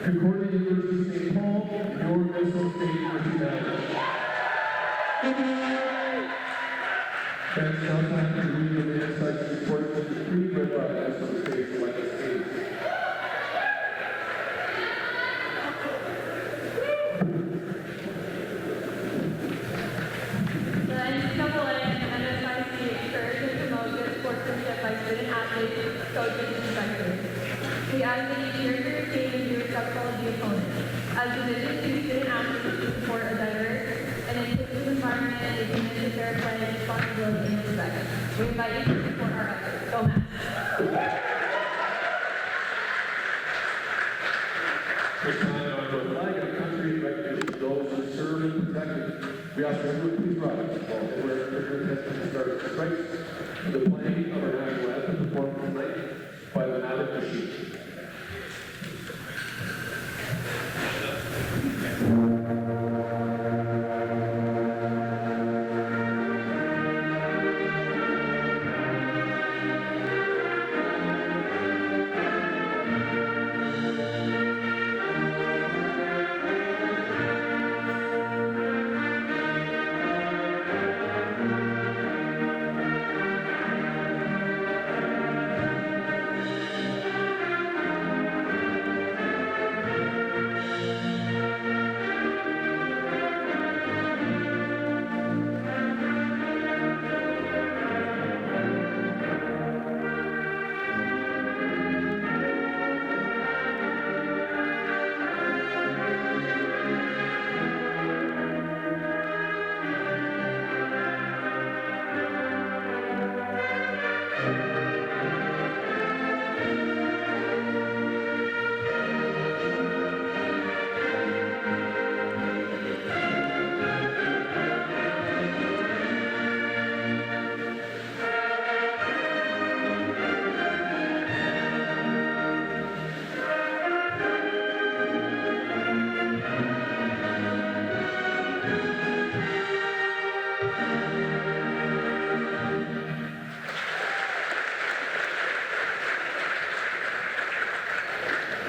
Concordia University St. Paul, your Minnesota State University Valley. Fans now time to read the insights reported from the three read by Minnesota State's elected teams. The NCAA and MSIC encourage and promote good sportsmanship by student athletes, coaches, and instructors. We ask that you cheer for your team and be respectful of the opponent. As Division II student athletes, we support a diverse and inclusive environment and a commitment to fair play, responsibility, and respect. We invite you to support our efforts. Go Mavs! This time, on the flag of the country, in recognition of those who serve and protect it, we ask everyone please rise while everywhere has been started strikes for the playing of our national anthem performed tonight by the MAVRIK machine.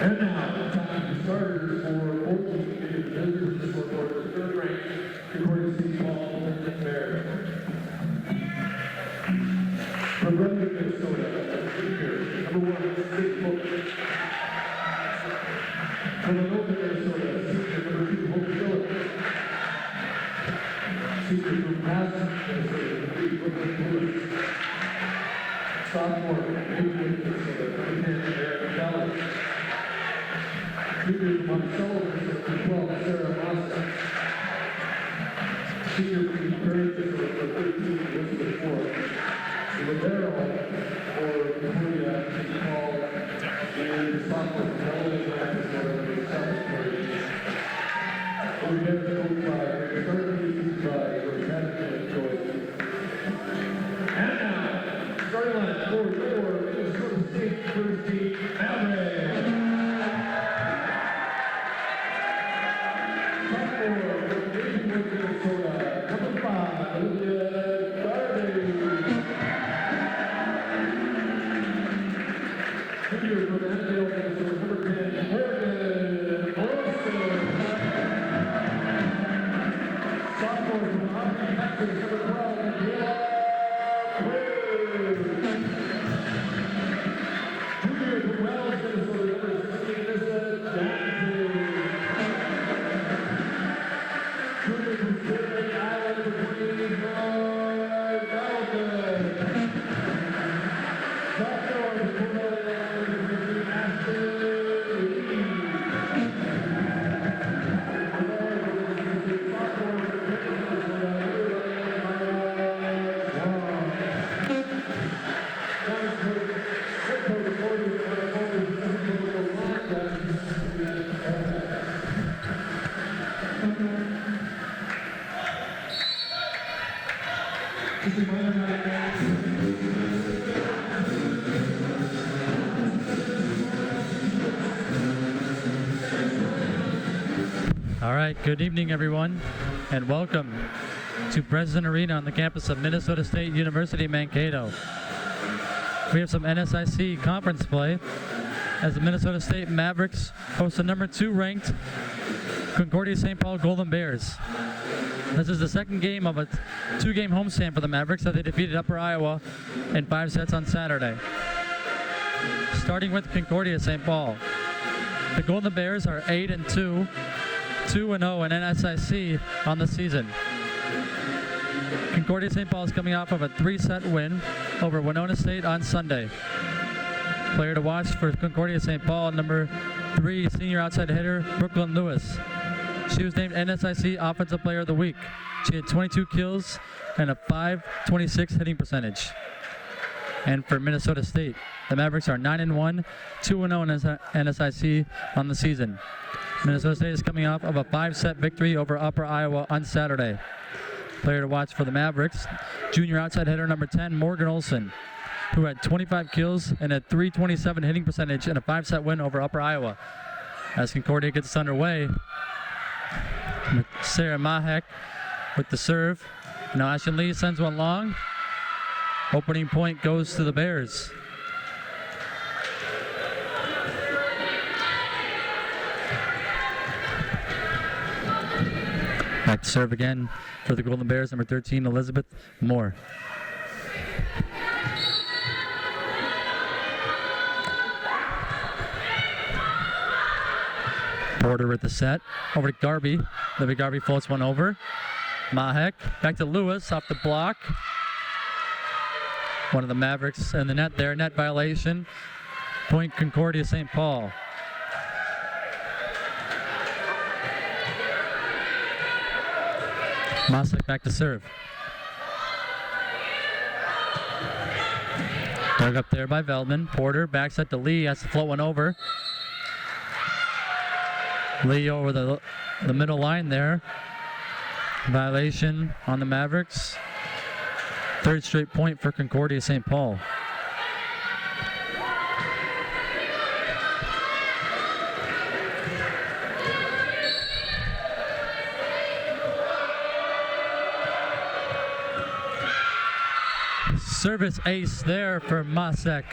And now, time to starters for 14 individual visitors for the third ranked Concordia St. Paul Bear. From Redmond, Minnesota, junior, number 1, State Book. From Mankato, Minnesota, senior, number 2, Hope Phillips. Senior from Madison, Minnesota, number 3, Brooklyn Lewis. Sophomore, Maywood, Minnesota, number 10, Eric Dallas. Junior from Sullivan, number 12, Sarah Massa. Senior from Concordia, number 13, Elizabeth Ford. The libero for Concordia, St. Paul, and the sophomore from Volleyball, number 7, we get the coach by, starting by Mankato Joyce. And now, starting line for your Minnesota State first team, MAVRIK. Sophomore from Minnesota, number 5, Olivia Garvey. Junior from Mankato, Minnesota, number 10, Morgan Olson. Sophomore from Austin, Texas, number 12, Michaela Quinn. Junior from Wells, Minnesota, number 16, Alyssa Jackson. Junior from Sterling Island, number 20, Troy Dalton. Sophomore from Port Island, number 15, Ashton Lee. All right, good evening, everyone, and welcome to President Arena on the campus of Minnesota State University, Mankato. We have some NSIC conference play. as the Minnesota State Mavericks host the number 2 ranked Concordia St. Paul Golden Bears. This is the second game of a 2-game homestand for the Mavericks that they defeated Upper Iowa in 5 sets on Saturday. Starting with Concordia St. Paul. The Golden Bears are 8-2, 2-0 in NSIC on the season. Concordia St. Paul is coming off of a 3-set win over Winona State on Sunday. Player to watch for Concordia St. Paul, number 3 senior outside hitter, Brooklyn Lewis. She was named NSIC Offensive Player of the Week. She had 22 kills and a .526 hitting percentage. And for Minnesota State, the Mavericks are 9-1, 2-0 in NSIC on the season. Minnesota State is coming off of a 5-set victory over Upper Iowa on Saturday. Player to watch for the Mavericks, junior outside hitter number 10, Morgan Olson, who had 25 kills and a .327 hitting percentage in a 5-set win over Upper Iowa. As Concordia gets underway, Sarah MAVRIK with the serve. Now Ashton Lee sends one long. Opening point goes to the Bears. Back to serve again for the Golden Bears, number 13, Elizabeth Moore. Porter with the set. Over to Garvey. Libby Garvey floats one over. MAVRIK back to Lewis off the block. One of the Mavericks in the net there. Net violation. Point Concordia St. Paul. Mosek back to serve. Dug up there by Veldman. Porter back set to Lee. Has to float one over. Lee over the middle line there. Violation on the Mavericks. 3rd straight point for Concordia St. Paul. Service ace there for Mosek.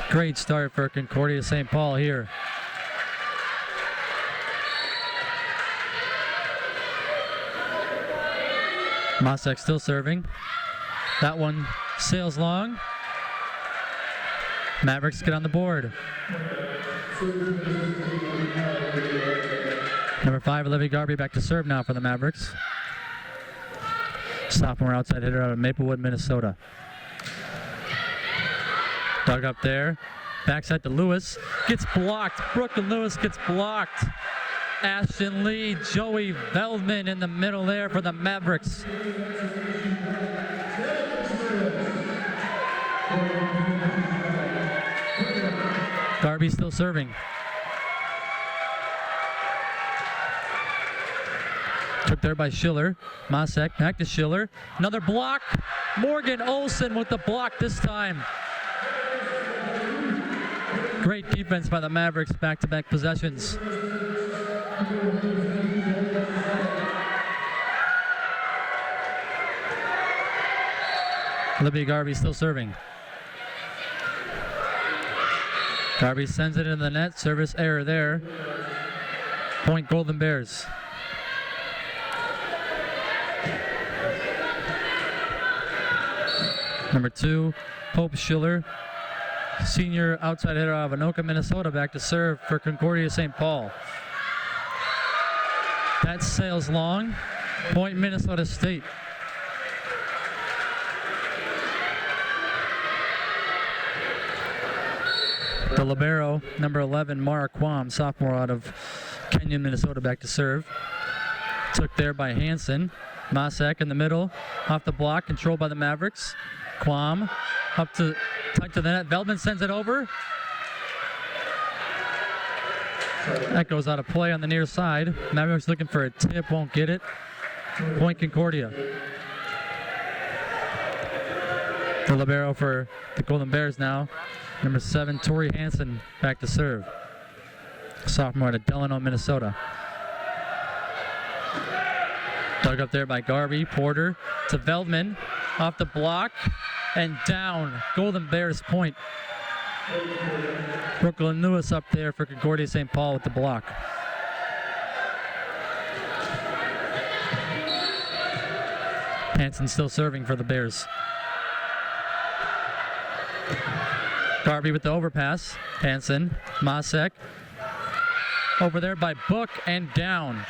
Great start for Concordia St. Paul here. Mosek still serving. That one sails long. Mavericks get on the board. Number 5, Olivia Garvey back to serve now for the Mavericks. Sophomore outside hitter out of Maplewood, Minnesota. Dug up there. Backside to Lewis. Gets blocked. Brooklyn Lewis gets blocked. Ashton Lee, Joey Veldman in the middle there for the Mavericks. Garvey still serving. Took there by Schiller. Mosek back to Schiller. Another block. Morgan Olson with the block this time. Great defense by the Mavericks, back-to-back possessions. Libby Garvey still serving. Garvey sends it into the net. Service error there. Point Golden Bears. Number 2, Hope Schiller, senior outside hitter out of Anoka, Minnesota, back to serve for Concordia St. Paul. That sails long. Point Minnesota State. The libero, number 11, Mara Quam, sophomore out of Kenyon, Minnesota, back to serve. Took there by Hansen. Mosek in the middle, off the block, controlled by the Mavericks. Quam up to tight to the net. Veldman sends it over. That goes out of play on the near side. Mavericks looking for a tip, won't get it. Point Concordia. The libero for the Golden Bears now. Number 7, Tori Hansen, back to serve. Sophomore out of Delano, Minnesota. Dug up there by Garvey. Porter to Veldman. Off the block and down. Golden Bears point. Brooklyn Lewis up there for Concordia St. Paul with the block. Hansen still serving for the Bears. Garvey with the overpass. Hansen, Masek. Over there by Book and down.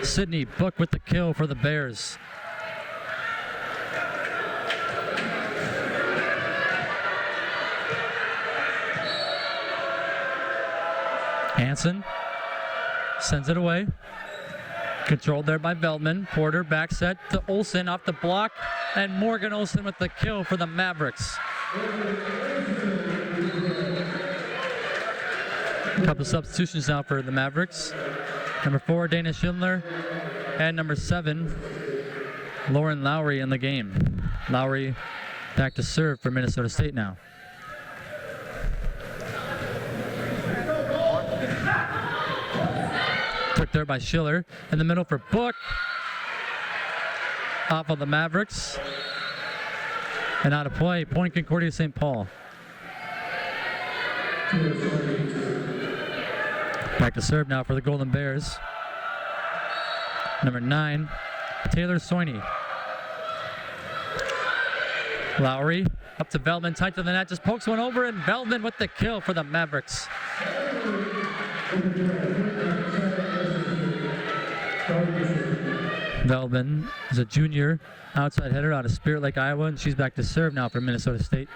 Sidney Book with the kill for the Bears. Hansen sends it away. Controlled there by Veldman. Porter back set to Olsen off the block. And Morgan Olsen with the kill for the Mavericks. Couple substitutions now for the Mavericks. Number 4, Dana Schindler. And number 7, Lauren Lowry in the game. Lowry back to serve for Minnesota State now. Took there by Schiller. In the middle for Book. Off of the Mavericks. And out of play. Point Concordia St. Paul. Back to serve now for the Golden Bears. Number 9, Taylor Soini. Lowry up to Veldman, tight to the net, just pokes one over, and Veldman with the kill for the Mavericks. Veldman is a junior outside hitter out of Spirit Lake, Iowa, and she's back to serve now for Minnesota State.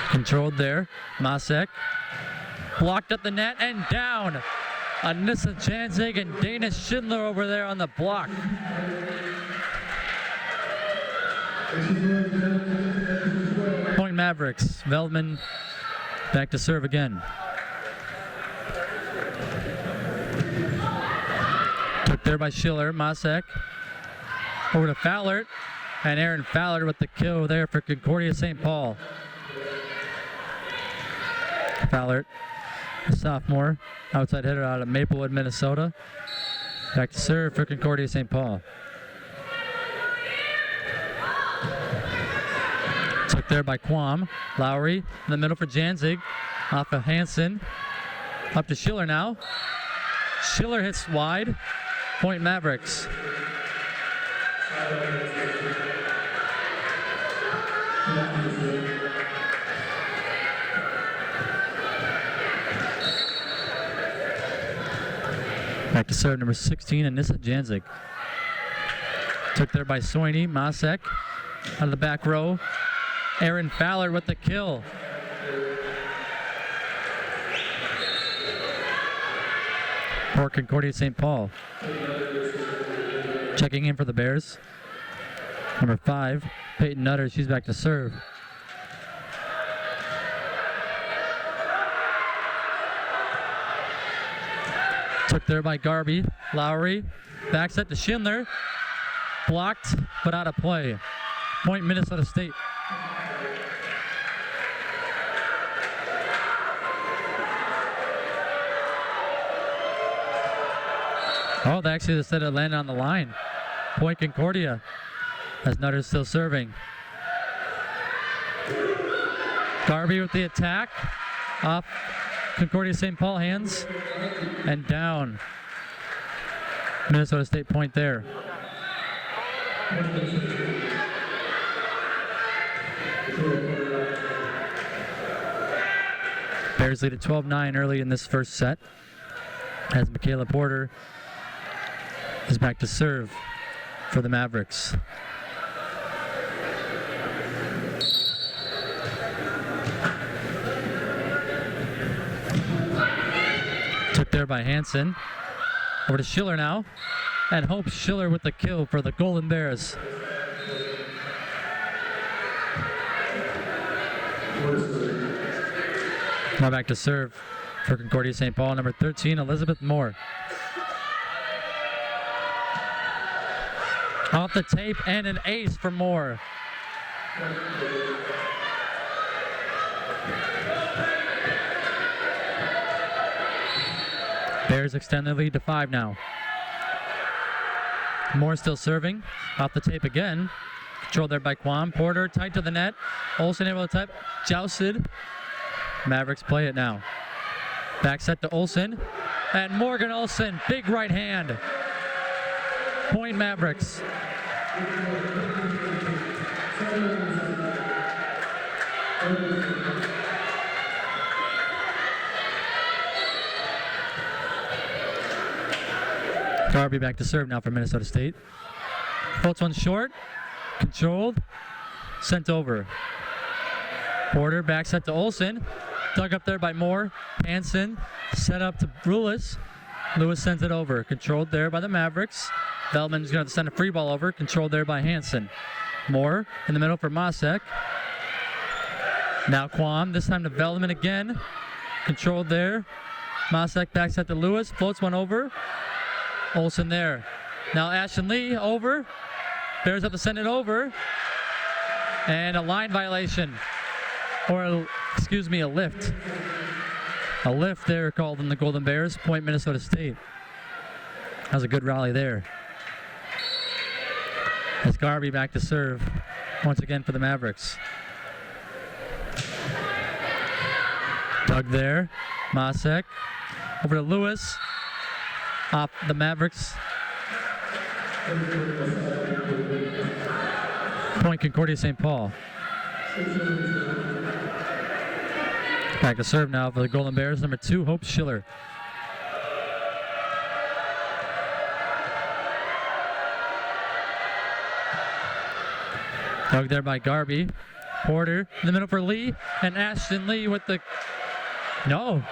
Controlled there, Masek. Blocked at the net and down. Anissa Janzig and Dana Schindler over there on the block. Point Mavericks. Veldman back to serve again. Took there by Schiller, Masek. Over to Fowler. And Aaron Fowler with the kill there for Concordia St. Paul. Fowler, a sophomore, outside hitter out of Maplewood, Minnesota. Back to serve for Concordia St. Paul. Took there by Quam. Lowry in the middle for Janzig. Off of Hansen. Up to Schiller now. Schiller hits wide. Point Mavericks. Back to serve number 16, Anissa Janzig. Took there by Soini, Masek. Out of the back row. Aaron Fowler with the kill. For Concordia St. Paul. Checking in for the Bears. Number 5, Peyton Nutter. She's back to serve. Took there by Garvey. Lowry. Back set to Schindler. Blocked, but out of play. Point Minnesota State. Oh, they actually just said it landed on the line. Point Concordia, as Nutter's still serving. Garvey with the attack. Off Concordia St. Paul hands. And down. Minnesota State point there. Bears lead at 12-9 early in this first set, as Michaela Porter is back to serve for the Mavericks. Took there by Hansen. Over to Schiller now. And Hope Schiller with the kill for the Golden Bears. Now back to serve for Concordia St. Paul, number 13, Elizabeth Moore. Off the tape and an ace for Moore. Bears extend their lead to 5 now. Moore still serving. Off the tape again. Controlled there by Quam. Porter tight to the net. Olsen able to type. Jousted. Mavericks play it now. Back set to Olsen. And Morgan Olsen, big right hand. Point Mavericks. Darby back to serve now for Minnesota State. Floats one short. Controlled. Sent over. Porter back set to Olsen. Dug up there by Moore. Hansen set up to Lewis. Lewis sends it over. Controlled there by the Mavericks. Veltman's going to send a free ball over. Controlled there by Hansen. Moore in the middle for Masek. Now Quam. This time to Veltman again. Controlled there. Masek back set to Lewis. Floats one over. Olsen there. Now Ashton Lee over. Bears up to send it over. And a line violation. Or, a lift. A lift there called in the Golden Bears. Point Minnesota State. That was a good rally there. As Garvey back to serve once again for the Mavericks. Dug there. Masek. Over to Lewis. Off the Mavericks. Point Concordia St. Paul. Back to serve now for the Golden Bears. Number 2, Hope Schiller. Dug there by Garvey. Porter in the middle for Lee. And Ashton Lee with the... No.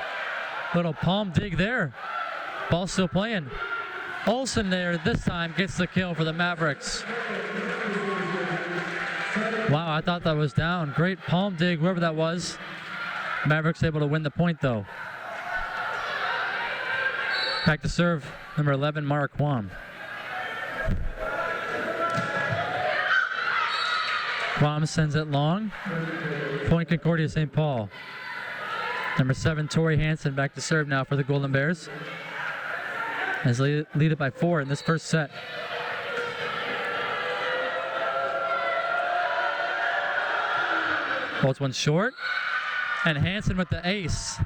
Little palm dig there. Ball still playing. Olsen there this time gets the kill for the Mavericks. Wow, I thought that was down. Great palm dig, whoever that was. Mavericks able to win the point though. Back to serve, number 11, Mara Quam. Quam sends it long. Point Concordia St. Paul. Number 7, Tori Hansen back to serve now for the Golden Bears. As lead it by 4 in this first set. Holds one short. And Hansen with the ace.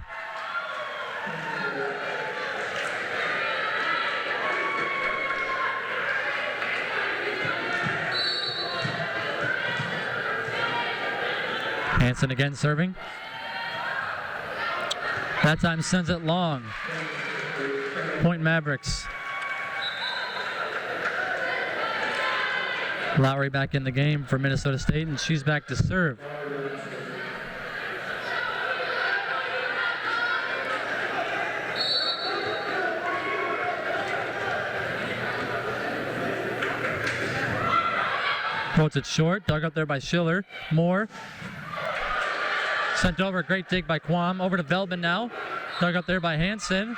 Hansen again serving. That time sends it long. Point Mavericks. Lowry back in the game for Minnesota State, and she's back to serve. Quotes it short, dug up there by Schiller. Moore. Sent over, great dig by Quam. Over to Veltman now. Dug up there by Hansen.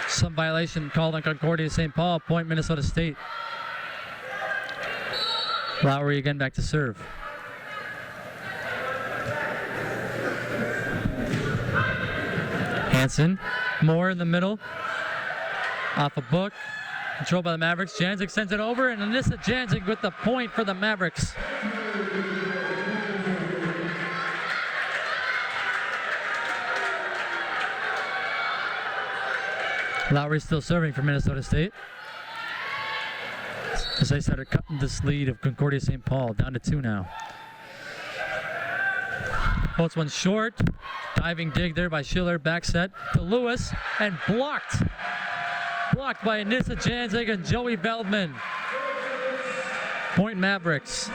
Some violation called on Concordia St. Paul. Point Minnesota State. Lowry again back to serve. Hansen. Moore in the middle. Off a book. Controlled by the Mavericks. Janzik sends it over, and Anissa Janzik with the point for the Mavericks. Lowry still serving for Minnesota State. As they started cutting this lead of Concordia St. Paul down to 2 now. Holds one short. Diving dig there by Schiller. Back set to Lewis, and blocked. Blocked by Anissa Janzik and Joey Veltman. Point Mavericks.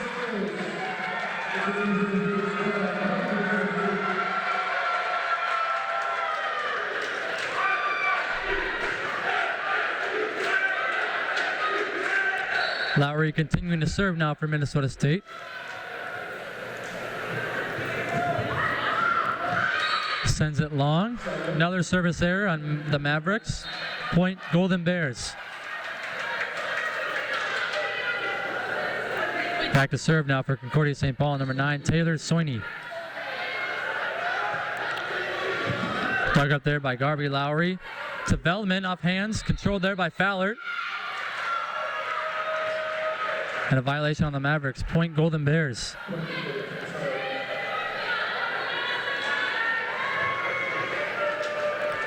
Lowry continuing to serve now for Minnesota State. Sends it long. Another service error on the Mavericks. Point Golden Bears. Back to serve now for Concordia St. Paul, number 9, Taylor Soini. Dug up there by Garvey Lowry. To Veltman, off hands, controlled there by Fowler. And a violation on the Mavericks. Point Golden Bears.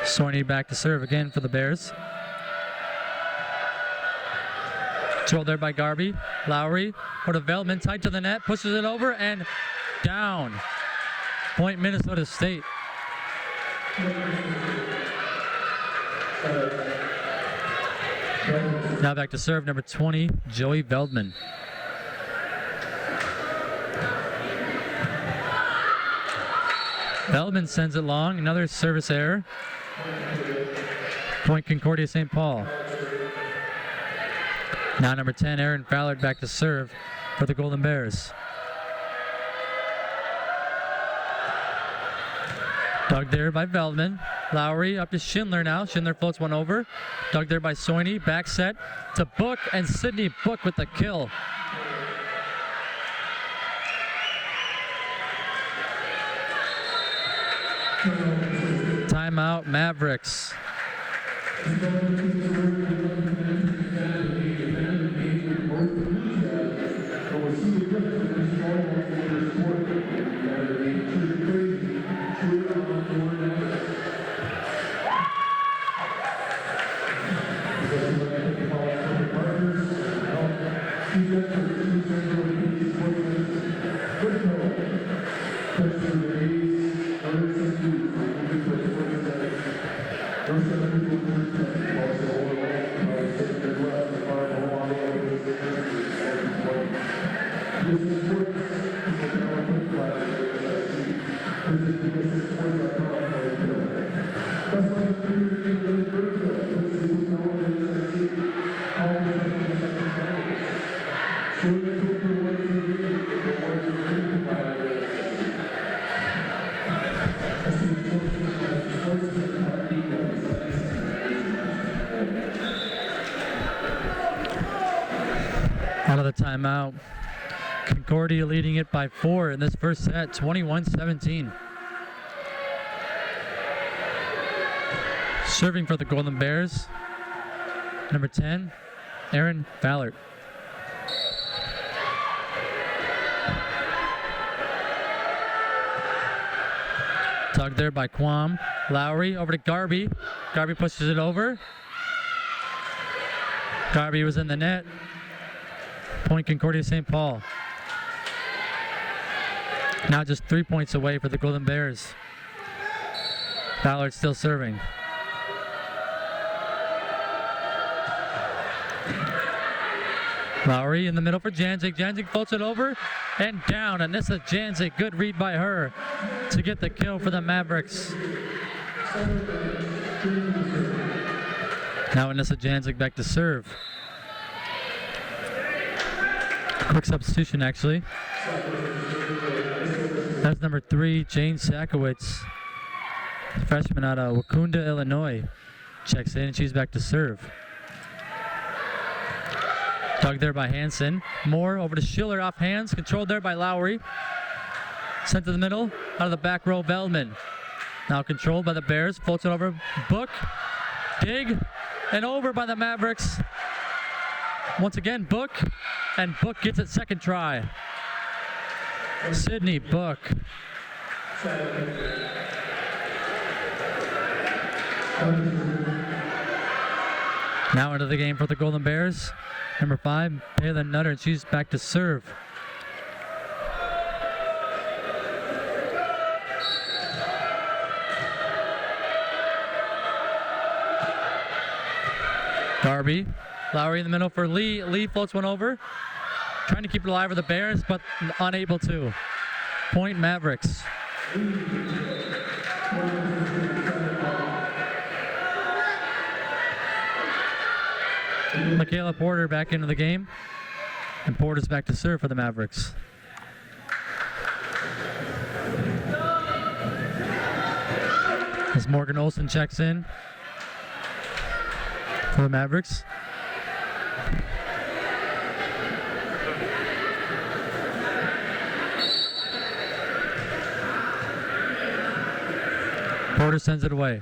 Sorny back to serve again for the Bears. Controlled there by Garby. Lowry for development, tight to the net, pushes it over and down. Point Minnesota State. Now back to serve, number 20, Joey Veldman. Veldman sends it long, another service error. Point Concordia St. Paul. Now number 10, Aaron Fallard back to serve for the Golden Bears. Dug there by Veldman. Lowry up to Schindler now. Schindler floats one over. Dug there by Soini. Back set to Book, and Sydney Book with the kill. Timeout, Mavericks. Out of the timeout. Concordia leading it by 4 in this first set, 21-17. Serving for the Golden Bears, number 10, Aaron Fallard. Tugged there by Quam. Lowry over to Garby. Garby pushes it over. Garby was in the net. Point Concordia St. Paul. Now just 3 points away for the Golden Bears. Ballard still serving. Lowry in the middle for Janzik. Janzik floats it over and down. Anissa Janzik, good read by her to get the kill for the Mavericks. Now Anissa Janzik back to serve. Quick substitution, actually. That's number 3, Jane Sakowitz, freshman out of Wakunda, Illinois. Checks in, and she's back to serve. Dug there by Hansen. Moore over to Schiller, off hands. Controlled there by Lowry. Sent to the middle, out of the back row, Veldman. Now controlled by the Bears. Floats it over. Book. Dig. And over by the Mavericks. Once again, Book. And Book gets it second try. Sydney Book. Now into the game for the Golden Bears. Number 5, Palin Nutter, and she's back to serve. Garby. Lowry in the middle for Lee. Lee floats one over. Trying to keep it alive with the Bears, but unable to. Point Mavericks. Michaela Porter back into the game. And Porter's back to serve for the Mavericks. As Morgan Olsen checks in for the Mavericks. Porter sends it away.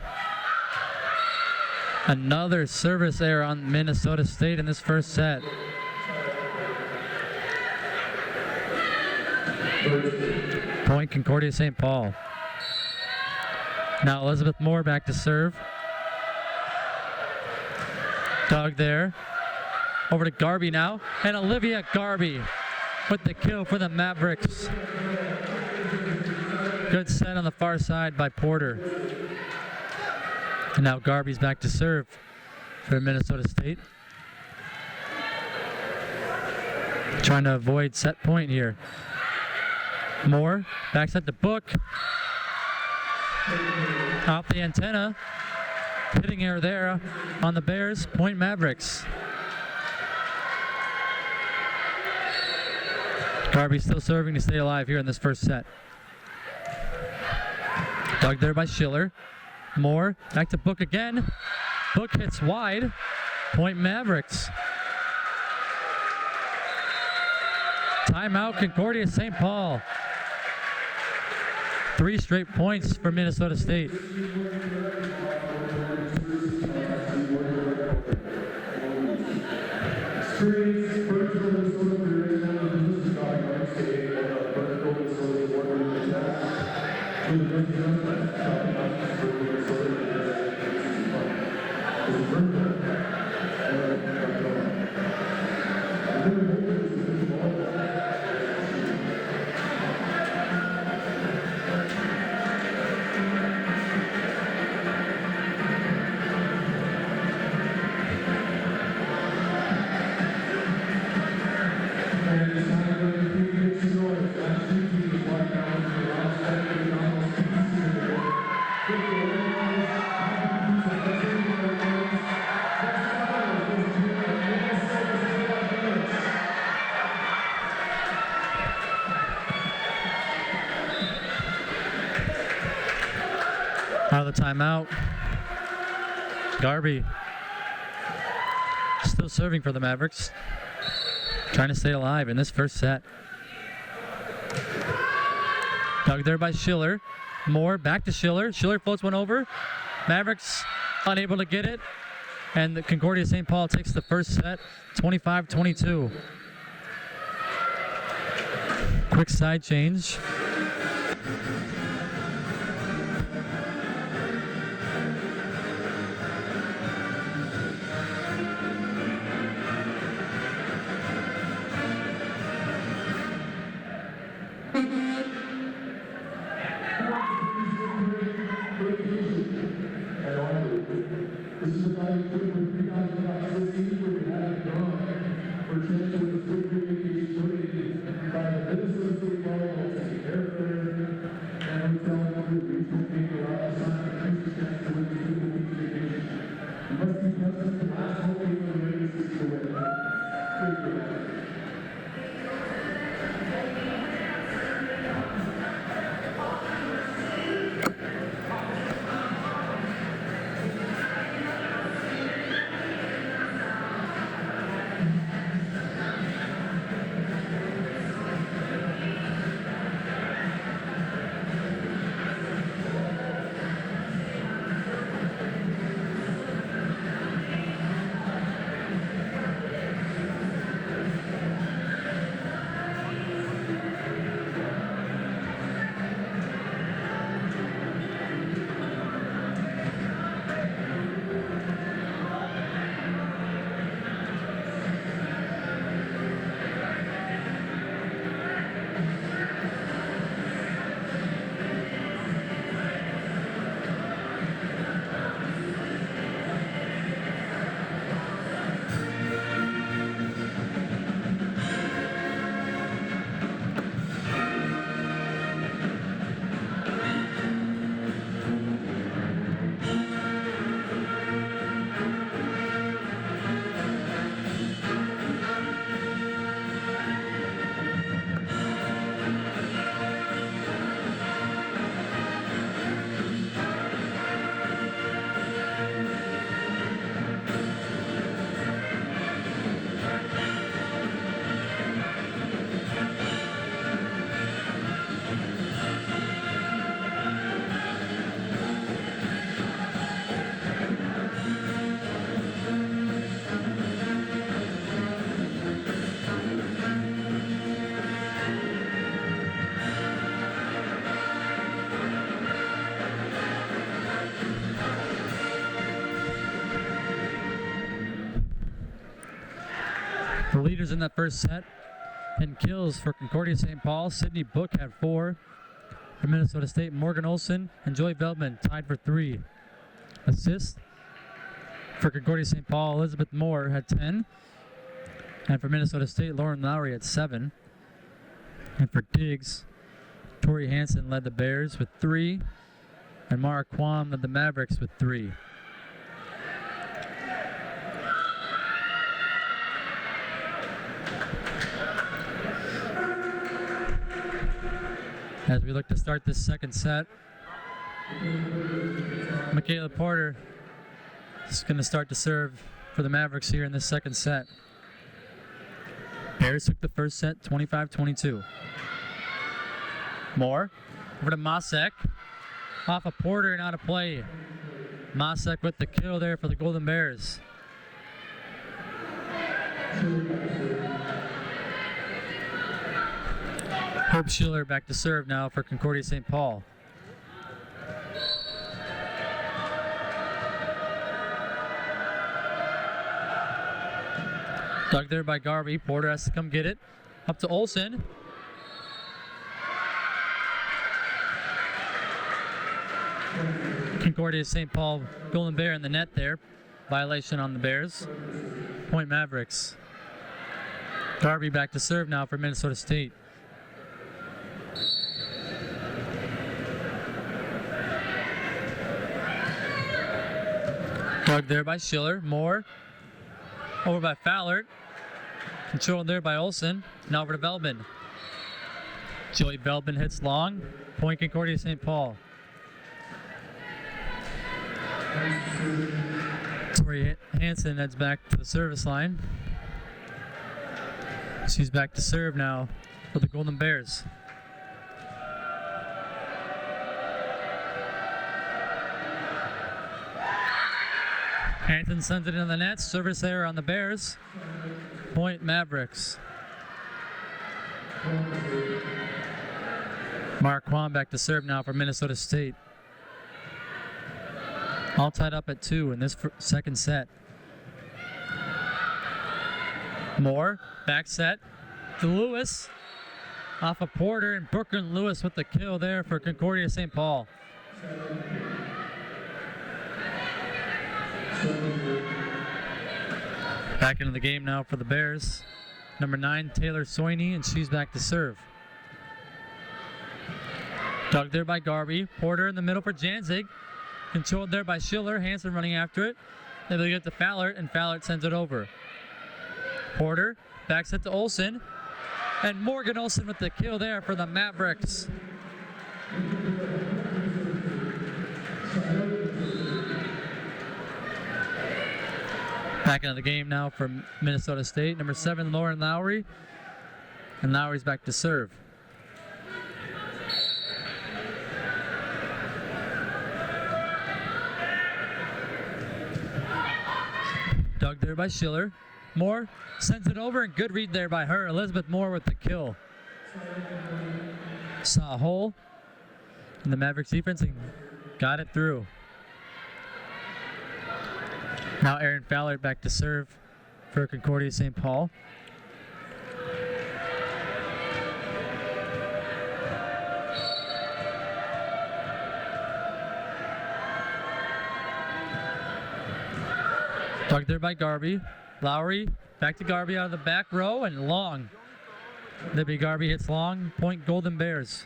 Another service error on Minnesota State in this first set. Point Concordia St. Paul. Now Elizabeth Moore back to serve. Dug there. Over to Garby now. And Olivia Garby with the kill for the Mavericks. Good set on the far side by Porter. And now Garby's back to serve for Minnesota State. Trying to avoid set point here. Moore backs at the book. Off the antenna. Hitting air there on the Bears. Point Mavericks. Garby still serving to stay alive here in this first set. Dug there by Schiller. Moore back to Book again. Book hits wide. Point Mavericks. Timeout Concordia St. Paul. 3 straight points for Minnesota State. Out of the timeout. Garby still serving for the Mavericks. Trying to stay alive in this first set. Dug there by Schiller. Moore back to Schiller. Schiller floats one over. Mavericks unable to get it. And the Concordia St. Paul takes the first set, 25-22. Quick side change. leaders in that first set in kills for Concordia St. Paul. Sydney Book had 4. For Minnesota State, Morgan Olson and Joy Veldman tied for 3. Assists for Concordia St. Paul, Elizabeth Moore had 10. And for Minnesota State, Lauren Lowry had 7. And for digs, Tori Hansen led the Bears with 3. And Mara Kwam led the Mavericks with 3. As we look to start this second set, Michaela Porter is going to start to serve for the Mavericks here in this second set. Bears took the first set 25-22. Moore over to Masek. Off of Porter and out of play. Masek with the kill there for the Golden Bears. Herb Schiller back to serve now for Concordia St. Paul. Dug there by Garvey. Porter has to come get it. Up to Olsen. Concordia St. Paul Golden Bear in the net there. Violation on the Bears. Point Mavericks. Garvey back to serve now for Minnesota State. Dug there by Schiller. Moore. Over by Fowler. Controlled there by Olsen. Now over to Veldman. Joey Veldman hits long. Point Concordia St. Paul. Tori Hansen heads back to the service line. She's back to serve now for the Golden Bears. Hansen sends it in the net. Service error on the Bears. Point Mavericks. Mark Kwan back to serve now for Minnesota State. All tied up at 2 in this second set. Moore, back set to Lewis. Off of Porter, and Brooklyn Lewis with the kill there for Concordia St. Paul. Back into the game now for the Bears. Number 9, Taylor Soini, and she's back to serve. Dug there by Garvey. Porter in the middle for Janzig. Controlled there by Schiller. Hansen running after it. Then they get to Fowler, and Fowler sends it over. Porter backs it to Olsen. And Morgan Olsen with the kill there for the Mavericks. Back into the game now for Minnesota State. Number 7, Lauren Lowry. And Lowry's back to serve. Dug there by Schiller. Moore sends it over, and good read there by her. Elizabeth Moore with the kill. Saw a hole in the Mavericks defense and got it through. Now Erin Fowler back to serve for Concordia St. Paul. Dug there by Garvey. Lowry back to Garvey out of the back row and long. Libby Garvey hits long. Point Golden Bears.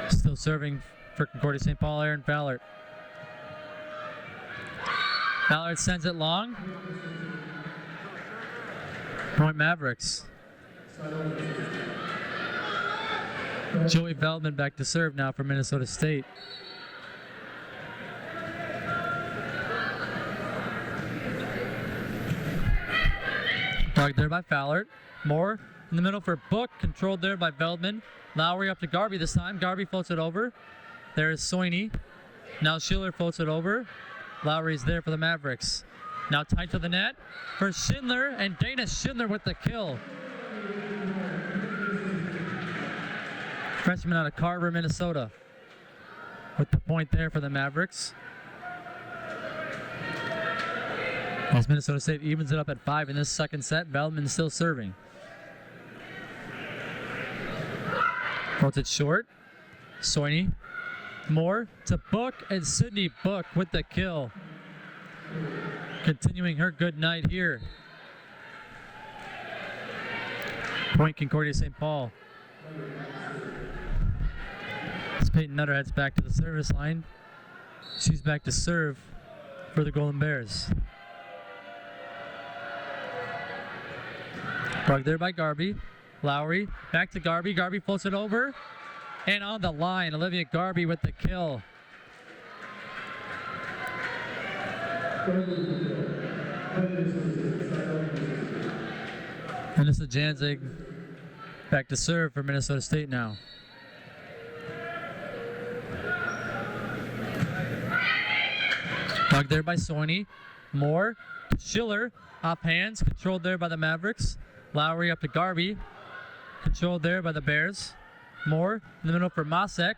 Still serving for Concordia St. Paul, Erin Fowler. Fowler sends it long. Point Mavericks. Joey Veldman back to serve now for Minnesota State. Dug there by Fowler. Moore in the middle for Book. Controlled there by Veldman. Lowry up to Garvey this time. Garvey floats it over. There is Soini. Now Schiller floats it over. Lowry's there for the Mavericks. Now tight to the net for Schindler, and Dana Schindler with the kill. Freshman out of Carver, Minnesota. with the point there for the Mavericks. As Minnesota State evens it up at 5 in this second set, Veldman still serving. Holds it short. Soini. Moore to Book, and Sydney Book with the kill. Continuing her good night here. Point Concordia St. Paul. As Peyton Nutter heads back to the service line. She's back to serve for the Golden Bears. Brought there by Garby. Lowry back to Garby. Garby floats it over. And on the line, Olivia Garby with the kill. Vanessa Janzig back to serve for Minnesota State now. Blocked there by Soini. Moore to Schiller. Off hands. Controlled there by the Mavericks. Lowry up to Garby. Controlled there by the Bears. Moore in the middle for Masek.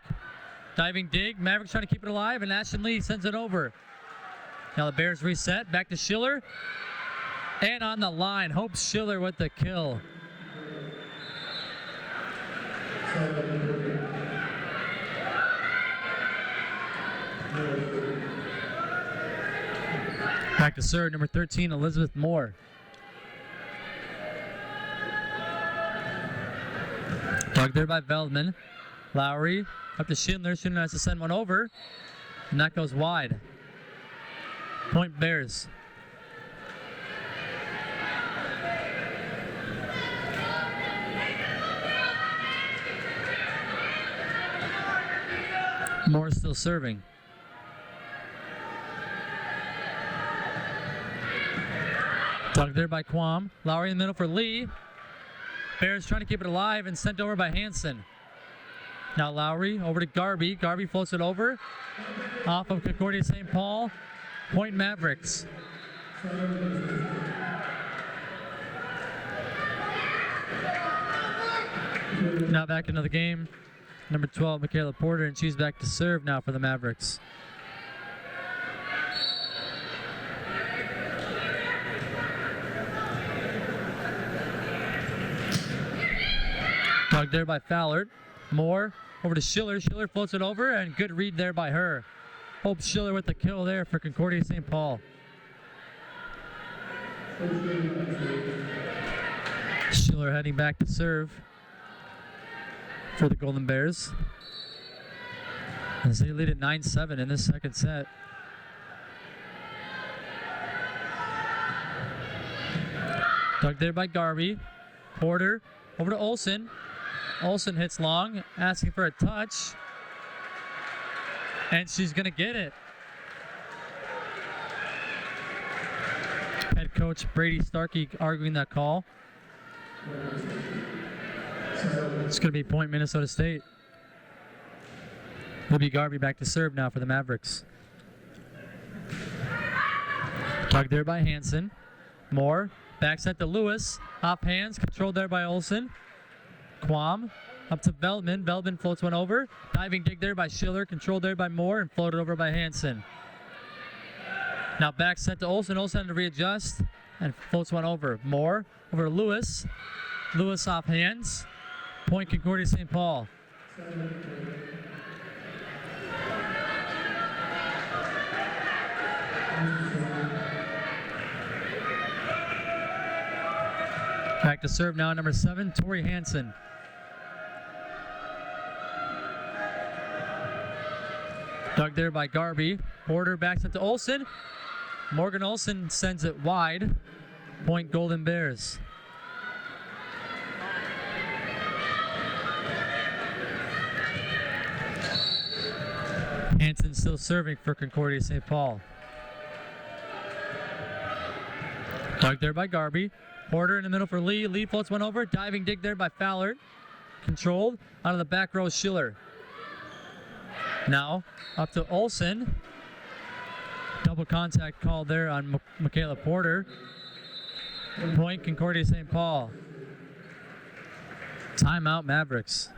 Diving dig. Mavericks trying to keep it alive, and Ashton Lee sends it over. Now the Bears reset. Back to Schiller. And on the line, Hope Schiller with the kill. Back to serve, number 13, Elizabeth Moore. Dug there by Veldman. Lowry up to Schindler. Schindler has to send one over. And that goes wide. Point Bears. Moore still serving. Dug there by Quam. Lowry in the middle for Lee. Bears trying to keep it alive and sent over by Hansen. Now Lowry over to Garby. Garby floats it over. Off of Concordia St. Paul. Point Mavericks. Now back into the game. Number 12, Michaela Porter, and she's back to serve now for the Mavericks. Dug there by Fallert. Moore over to Schiller. Schiller floats it over, and good read there by her. Hope Schiller with the kill there for Concordia St. Paul. Schiller heading back to serve for the Golden Bears, as they lead at 9-7 in this second set. Dug there by Garby. Porter over to Olsen. Olsen hits long, asking for a touch, and she's going to get it. Head coach Brady Starkey arguing that call. It's going to be point Minnesota State. Libby Garby back to serve now for the Mavericks. Tugged there by Hansen. Moore back set to Lewis. Off hands, controlled there by Olsen. Quam up to Veldman. Veldman floats one over. Diving dig there by Schiller. Controlled there by Moore and floated over by Hansen. Now back set to Olsen. Olsen had to readjust and floats one over. Moore over to Lewis. Lewis off hands. Point Concordia St. Paul. Back to serve now, number 7, Tori Hansen. Dug there by Garby. Porter backs it to Olsen. Morgan Olsen sends it wide. Point Golden Bears. Hansen still serving for Concordia St. Paul. Dug there by Garby. Porter in the middle for Lee. Lee floats one over. Diving dig there by Fallert. Controlled. Out of the back row, Schiller. Now up to Olsen. Double contact called there on Michaela Porter. Point Concordia St. Paul. Timeout Mavericks.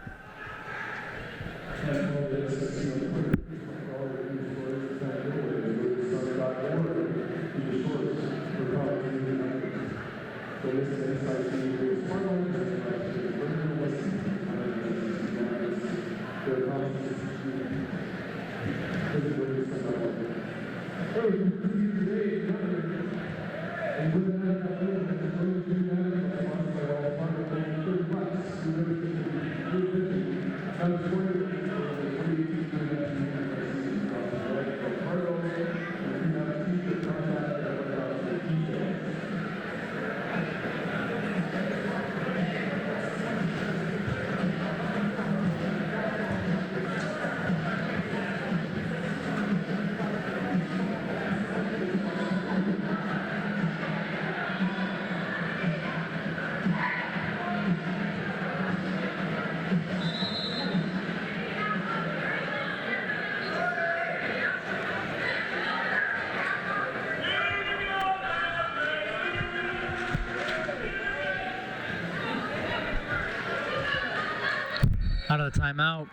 Out of the timeout.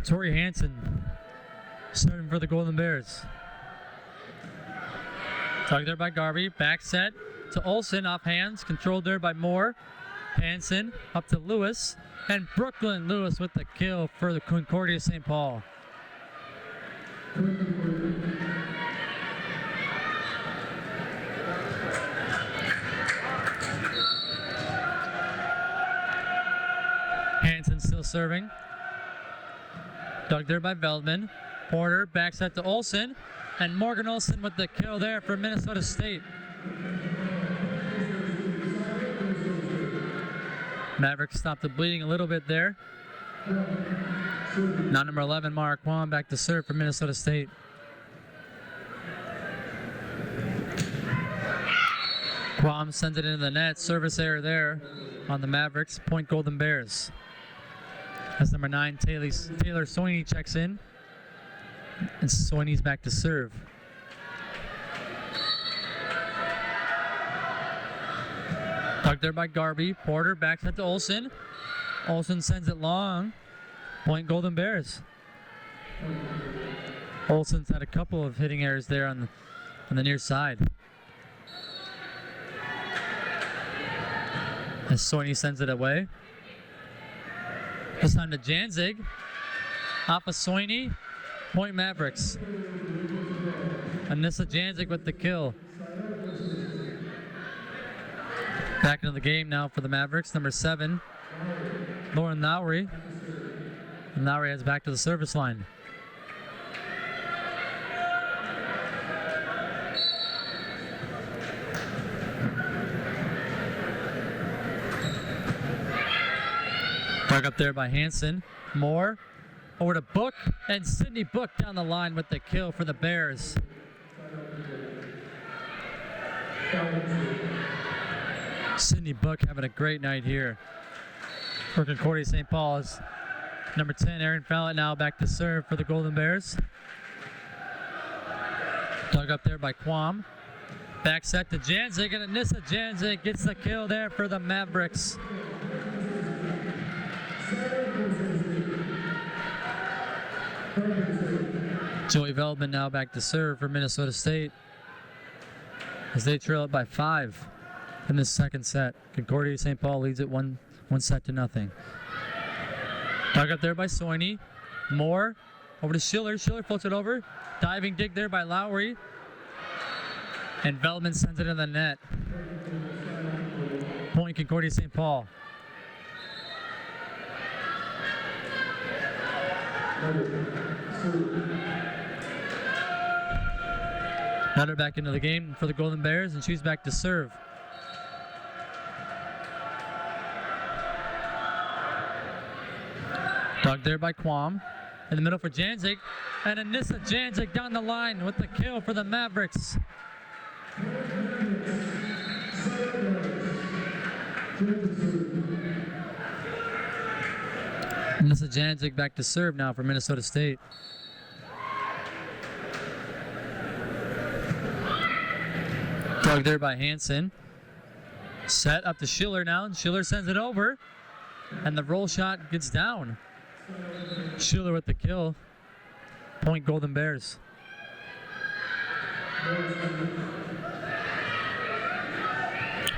Tori Hansen serving for the Golden Bears. Tugged there by Garvey. Back set to Olsen, off hands. Controlled there by Moore. Hansen up to Lewis. And Brooklyn Lewis with the kill for the Concordia St. Paul. Hansen still serving. Dug there by Veldman. Porter back set to Olsen. And Morgan Olsen with the kill there for Minnesota State. Mavericks stopped the bleeding a little bit there. Now number 11, Mara Kwan, back to serve for Minnesota State. Quam sends it into the net. Service error there on the Mavericks. Point Golden Bears. As number 9, Taylor Soini checks in. And Soini's back to serve. Tugged there by Garvey. Porter back set to Olsen. Olsen sends it long. Point Golden Bears. Olsen's had a couple of hitting errors there on the near side. As Soini sends it away. This time to Janzig. Off of Soini. Point Mavericks. Anissa Janzig with the kill. Back into the game now for the Mavericks. Number 7, Lauren Lowry. And Lowry heads back to the service line. Dug up there by Hansen. Moore over to Book, and Sydney Book down the line with the kill for the Bears. Sydney Book having a great night here for Concordia St. Paul's. Number 10, Aaron Fallett now back to serve for the Golden Bears. Dug up there by Quam. Back set to Janzig, and Anissa Janzig gets the kill there for the Mavericks. Joey Veldman now back to serve for Minnesota State as they trail it by 5 in this second set. Concordia St. Paul leads it one set to nothing. Dug up there by Soini. Moore over to Schiller. Schiller floats it over. Diving dig there by Lowry. And Veldman sends it in the net. Point Concordia St. Paul. Nutter back into the game for the Golden Bears, and she's back to serve. Dug there by Quam. In the middle for Janzig. And Anissa Janzig down the line with the kill for the Mavericks. Anissa Janzig back to serve now for Minnesota State. Dug there by Hansen. Set up to Schiller now, and Schiller sends it over. And the roll shot gets down. Schiller with the kill. Point Golden Bears.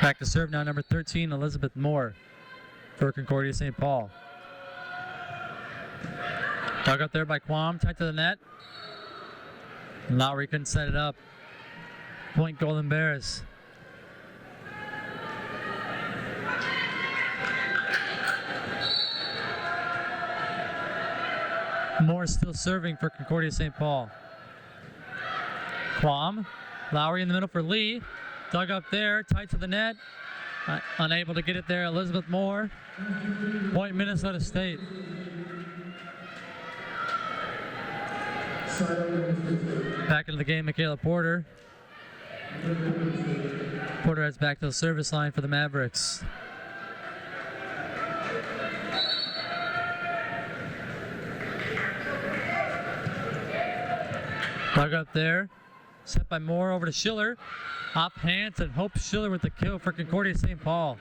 Back to serve now, number 13, Elizabeth Moore for Concordia St. Paul. Dug up there by Quam, tight to the net. And Lowry couldn't set it up. Point Golden Bears. Moore still serving for Concordia St. Paul. Quam, Lowry in the middle for Lee. Dug up there, tight to the net. Unable to get it there, Elizabeth Moore. Point Minnesota State. Back into the game, Michaela Porter. Porter heads back to the service line for the Mavericks. Dug up there. Set by Moore over to Schiller. Off hands and Hope Schiller with the kill for Concordia St. Paul.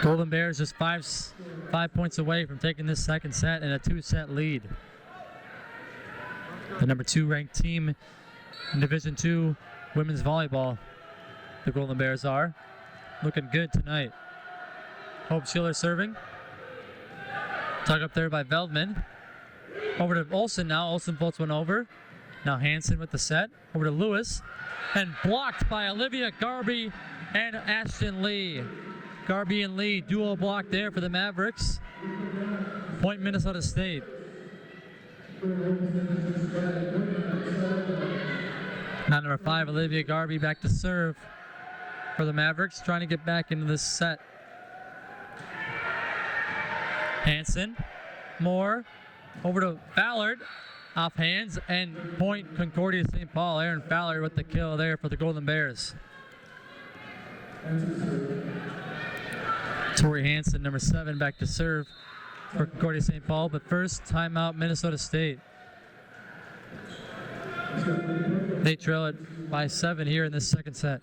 Golden Bears just 5 points away from taking this second set in a 2-set lead. The number 2 ranked team in Division II women's volleyball, the Golden Bears are. Looking good tonight. Hope Schiller serving. Tug up there by Veldman. Over to Olsen now. Olsen floats one over. Now Hansen with the set. Over to Lewis. And blocked by Olivia Garby and Ashton Lee. Garby and Lee, dual block there for the Mavericks. Point Minnesota State. Now number 5, Olivia Garby back to serve for the Mavericks, trying to get back into this set. Hansen, Moore, over to Ballard, off hands, and point Concordia St. Paul. Aaron Ballard with the kill there for the Golden Bears. Tori Hansen, number 7, back to serve for Concordia St. Paul, but first, timeout Minnesota State. They trail it by 7 here in this second set.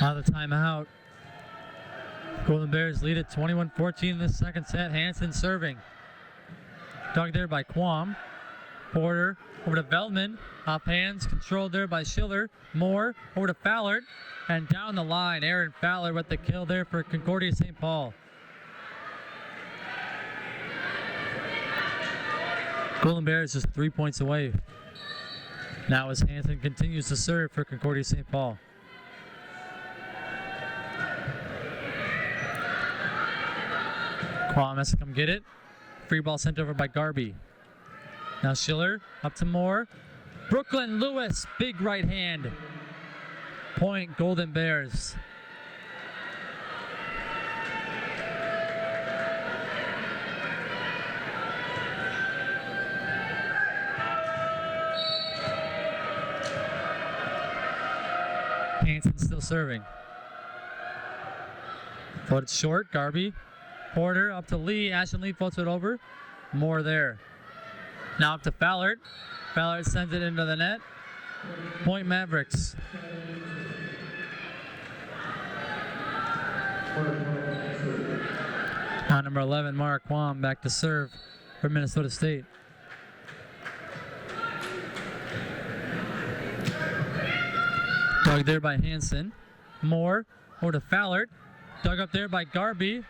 Out of the timeout. Golden Bears lead at 21-14 in this second set. Hansen serving. Dug there by Quam. Porter over to Veldman. Off hands, controlled there by Schiller. Moore over to Fallard. And down the line, Aaron Fallard with the kill there for Concordia St. Paul. Golden Bears just 3 points away. Now as Hansen continues to serve for Concordia St. Paul. Quam has to come get it. Free ball sent over by Garby. Now Schiller up to Moore. Brooklyn Lewis, big right hand. Point Golden Bears. Hansen still serving. Floated short, Garby. Porter up to Lee. Ashton Lee floats it over. Moore there. Now up to Ballard. Ballard sends it into the net. Point Mavericks. Now number 11, Mara Quam back to serve for Minnesota State. Dug there by Hansen. Moore over to Fallard. Dug up there by Garby.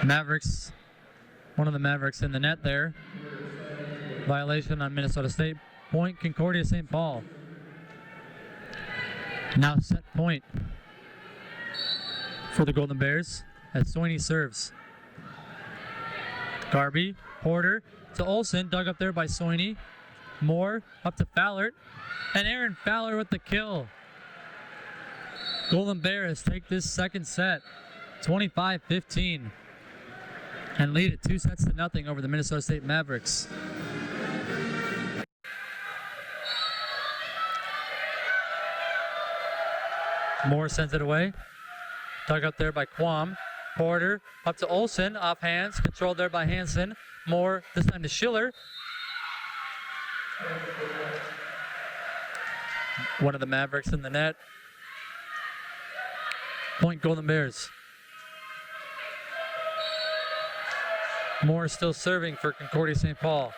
Mavericks, one of the Mavericks in the net there. Violation on Minnesota State. Point Concordia St. Paul. Now set point for the Golden Bears as Soini serves. Garby, Porter to Olsen, dug up there by Soini. Moore up to Fallard, and Aaron Fallard with the kill. Golden Bears take this second set, 25-15. And lead it 2-0 over the Minnesota State Mavericks. Moore sends it away. Dug up there by Quam. Porter up to Olsen, off hands, controlled there by Hansen. Moore this time to Schiller. One of the Mavericks in the net. Point Golden Bears. Moore still serving for Concordia St. Paul.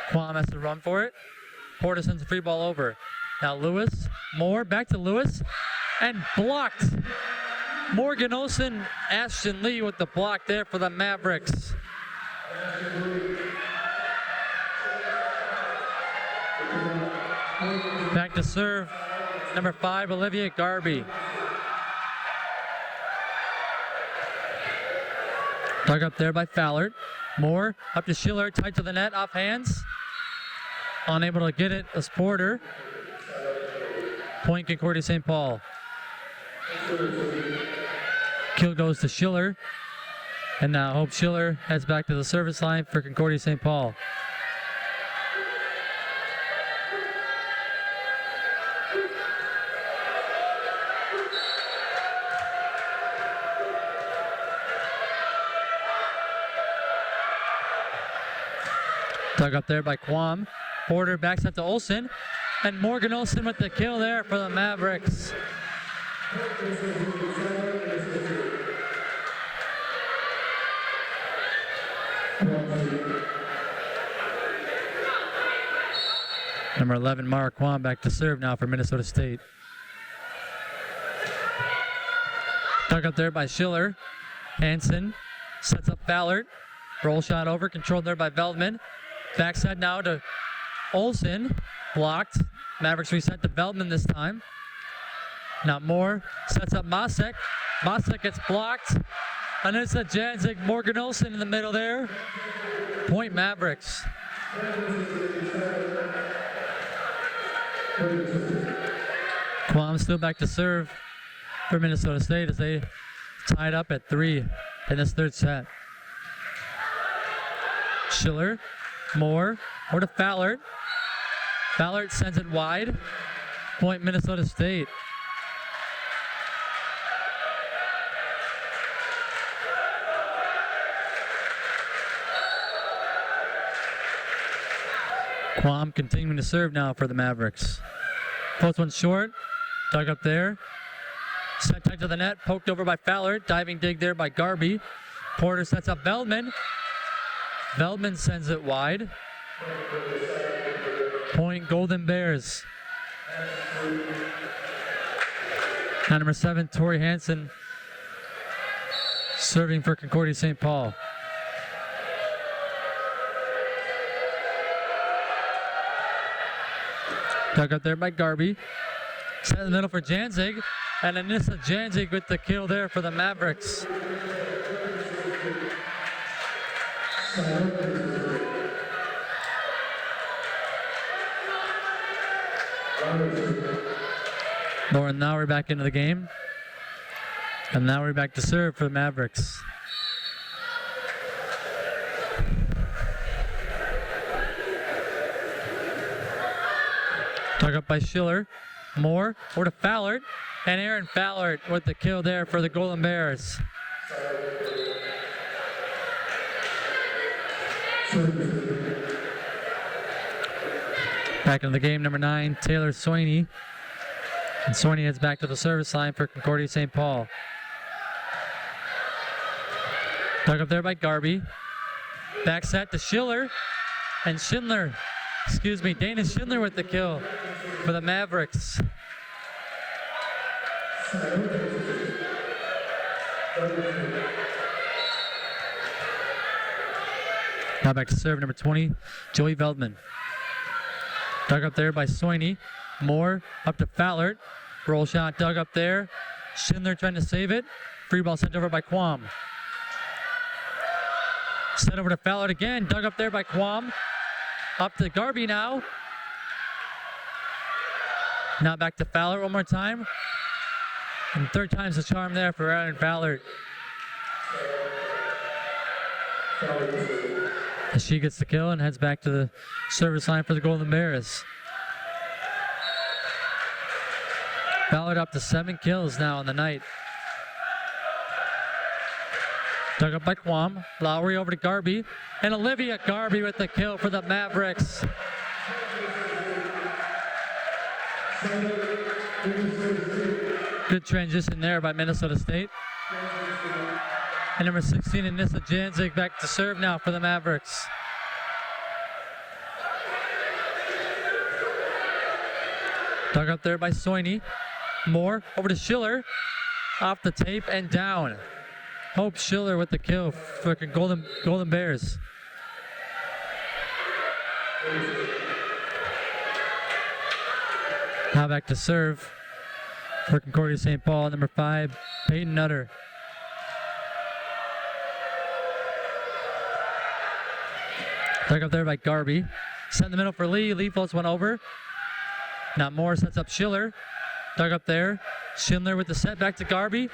Quam has to run for it. Porter sends the free ball over. Now Lewis, Moore, back to Lewis, and blocked. Morgan Olsen, Ashton Lee with the block there for the Mavericks. Back to serve, number 5, Olivia Garby. Dug up there by Fallert. Moore up to Schiller, tight to the net, off hands. Unable to get it, as Porter. Point Concordia St. Paul. Kill goes to Schiller. And now Hope Schiller heads back to the service line for Concordia St. Paul. Dug up there by Quam. Porter backs up to Olsen. And Morgan Olsen with the kill there for the Mavericks. Number 11, Mara Quam back to serve now for Minnesota State. Dug up there by Schiller. Hansen sets up Fallert. Roll shot over, controlled there by Veldman. Backside now to Olsen. Blocked. Mavericks reset to Veldman this time. Now Moore sets up Masek. Masek gets blocked. And it's a Janzig, Morgan Olsen in the middle there. Point Mavericks. Quam still back to serve for Minnesota State as they tied up at 3 in this third set. Schiller, Moore, or to Fallert. Fallert sends it wide. Point Minnesota State. Quam continuing to serve now for the Mavericks. Post one short. Dug up there. Set tight to the net. Poked over by Fallert. Diving dig there by Garby. Porter sets up Veldman. Veldman sends it wide. Point Golden Bears. Now number 7, Tori Hansen, serving for Concordia St. Paul. Dug up there by Garby. Set in the middle for Janzig. And Anissa Janzig with the kill there for the Mavericks. And now we're back into the game. And now we're back to serve for the Mavericks. Dug up by Schiller. Moore over to Fallert. And Aaron Fallert with the kill there for the Golden Bears. Back in the game, number 9, Taylor Soini. And Soini heads back to the service line for Concordia St. Paul. Dug up there by Garby. Back set to Schiller. And Dana Schindler with the kill for the Mavericks. Now back to serve, number 20, Joey Veldman. Dug up there by Soini. Moore up to Fallert. Roll shot dug up there. Schindler trying to save it. Free ball sent over by Quam. Sent over to Fallert again. Dug up there by Quam. Up to Garby now. Now back to Fallert one more time. And third time's the charm there for Aaron Fallert. As she gets the kill and heads back to the service line for the Golden Bears. Fallert up to 7 kills now on the night. Dug up by Quam. Lowry over to Garby. And Olivia Garby with the kill for the Mavericks. Good transition there by Minnesota State. And number 16, Anissa Janzig back to serve now for the Mavericks. Dug up there by Soini. Moore over to Schiller. Off the tape and down. Hope Schiller with the kill for Golden Bears. Now back to serve for Concordia St. Paul, number 5, Peyton Nutter. Dug up there by Garby. Set in the middle for Lee. Lee floats one over. Now Moore sets up Schiller. Dug up there. Schindler with the set back to Garby.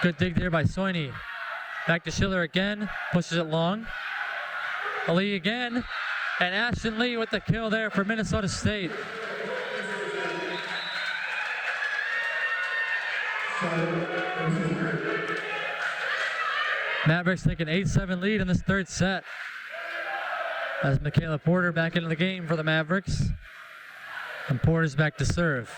Good dig there by Soini. Back to Schiller again. Pushes it long. Lee again. And Ashton Lee with the kill there for Minnesota State. Mavericks take an 8-7 lead in this third set. As Michaela Porter back into the game for the Mavericks. And Porter's back to serve.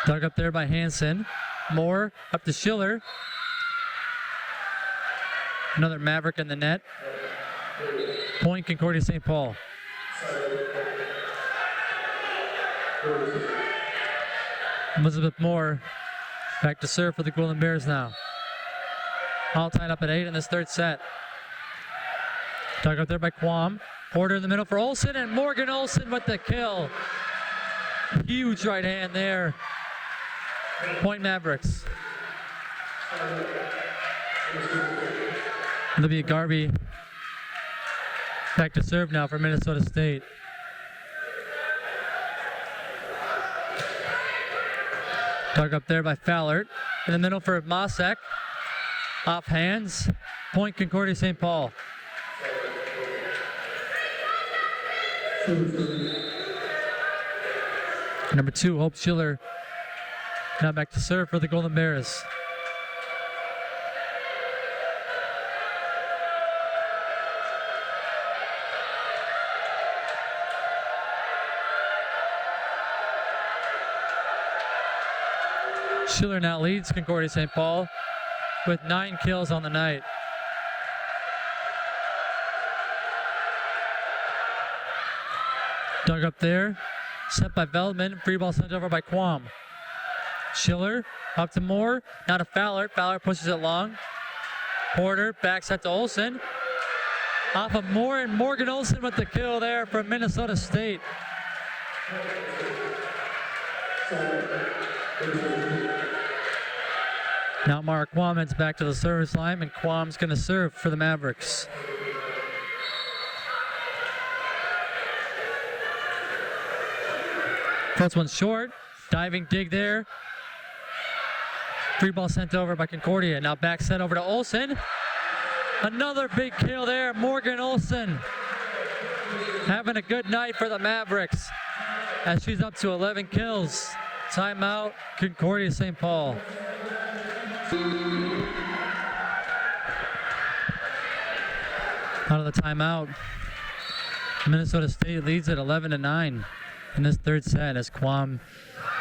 Dug up there by Hansen. Moore up to Schiller. Another Maverick in the net. Point Concordia St. Paul. Elizabeth Moore back to serve for the Golden Bears now. All tied up at 8 in this third set. Dug up there by Quam. Porter in the middle for Olsen, and Morgan Olsen with the kill. Huge right hand there. Point Mavericks. Olivia Garby back to serve now for Minnesota State. Dug up there by Fallert. In the middle for Masek. Off hands. Point Concordia St. Paul. Number 2, Hope Schiller. Now back to serve for the Golden Bears. Schiller now leads Concordia St. Paul with 9 kills on the night. Dug up there, set by Veldman, free ball sent over by Quam. Schiller up to Moore, now to Fallert. Fallert pushes it long. Porter back set to Olsen. Off of Moore, and Morgan Olsen with the kill there from Minnesota State. Now Mara Quam heads back to the service line, and Quam's going to serve for the Mavericks. First one short, diving dig there. Free ball sent over by Concordia. Now back set over to Olsen. Another big kill there, Morgan Olsen. Having a good night for the Mavericks as she's up to 11 kills. Timeout, Concordia St. Paul. Out of the timeout, Minnesota State leads at 11-9 in this third set as Quam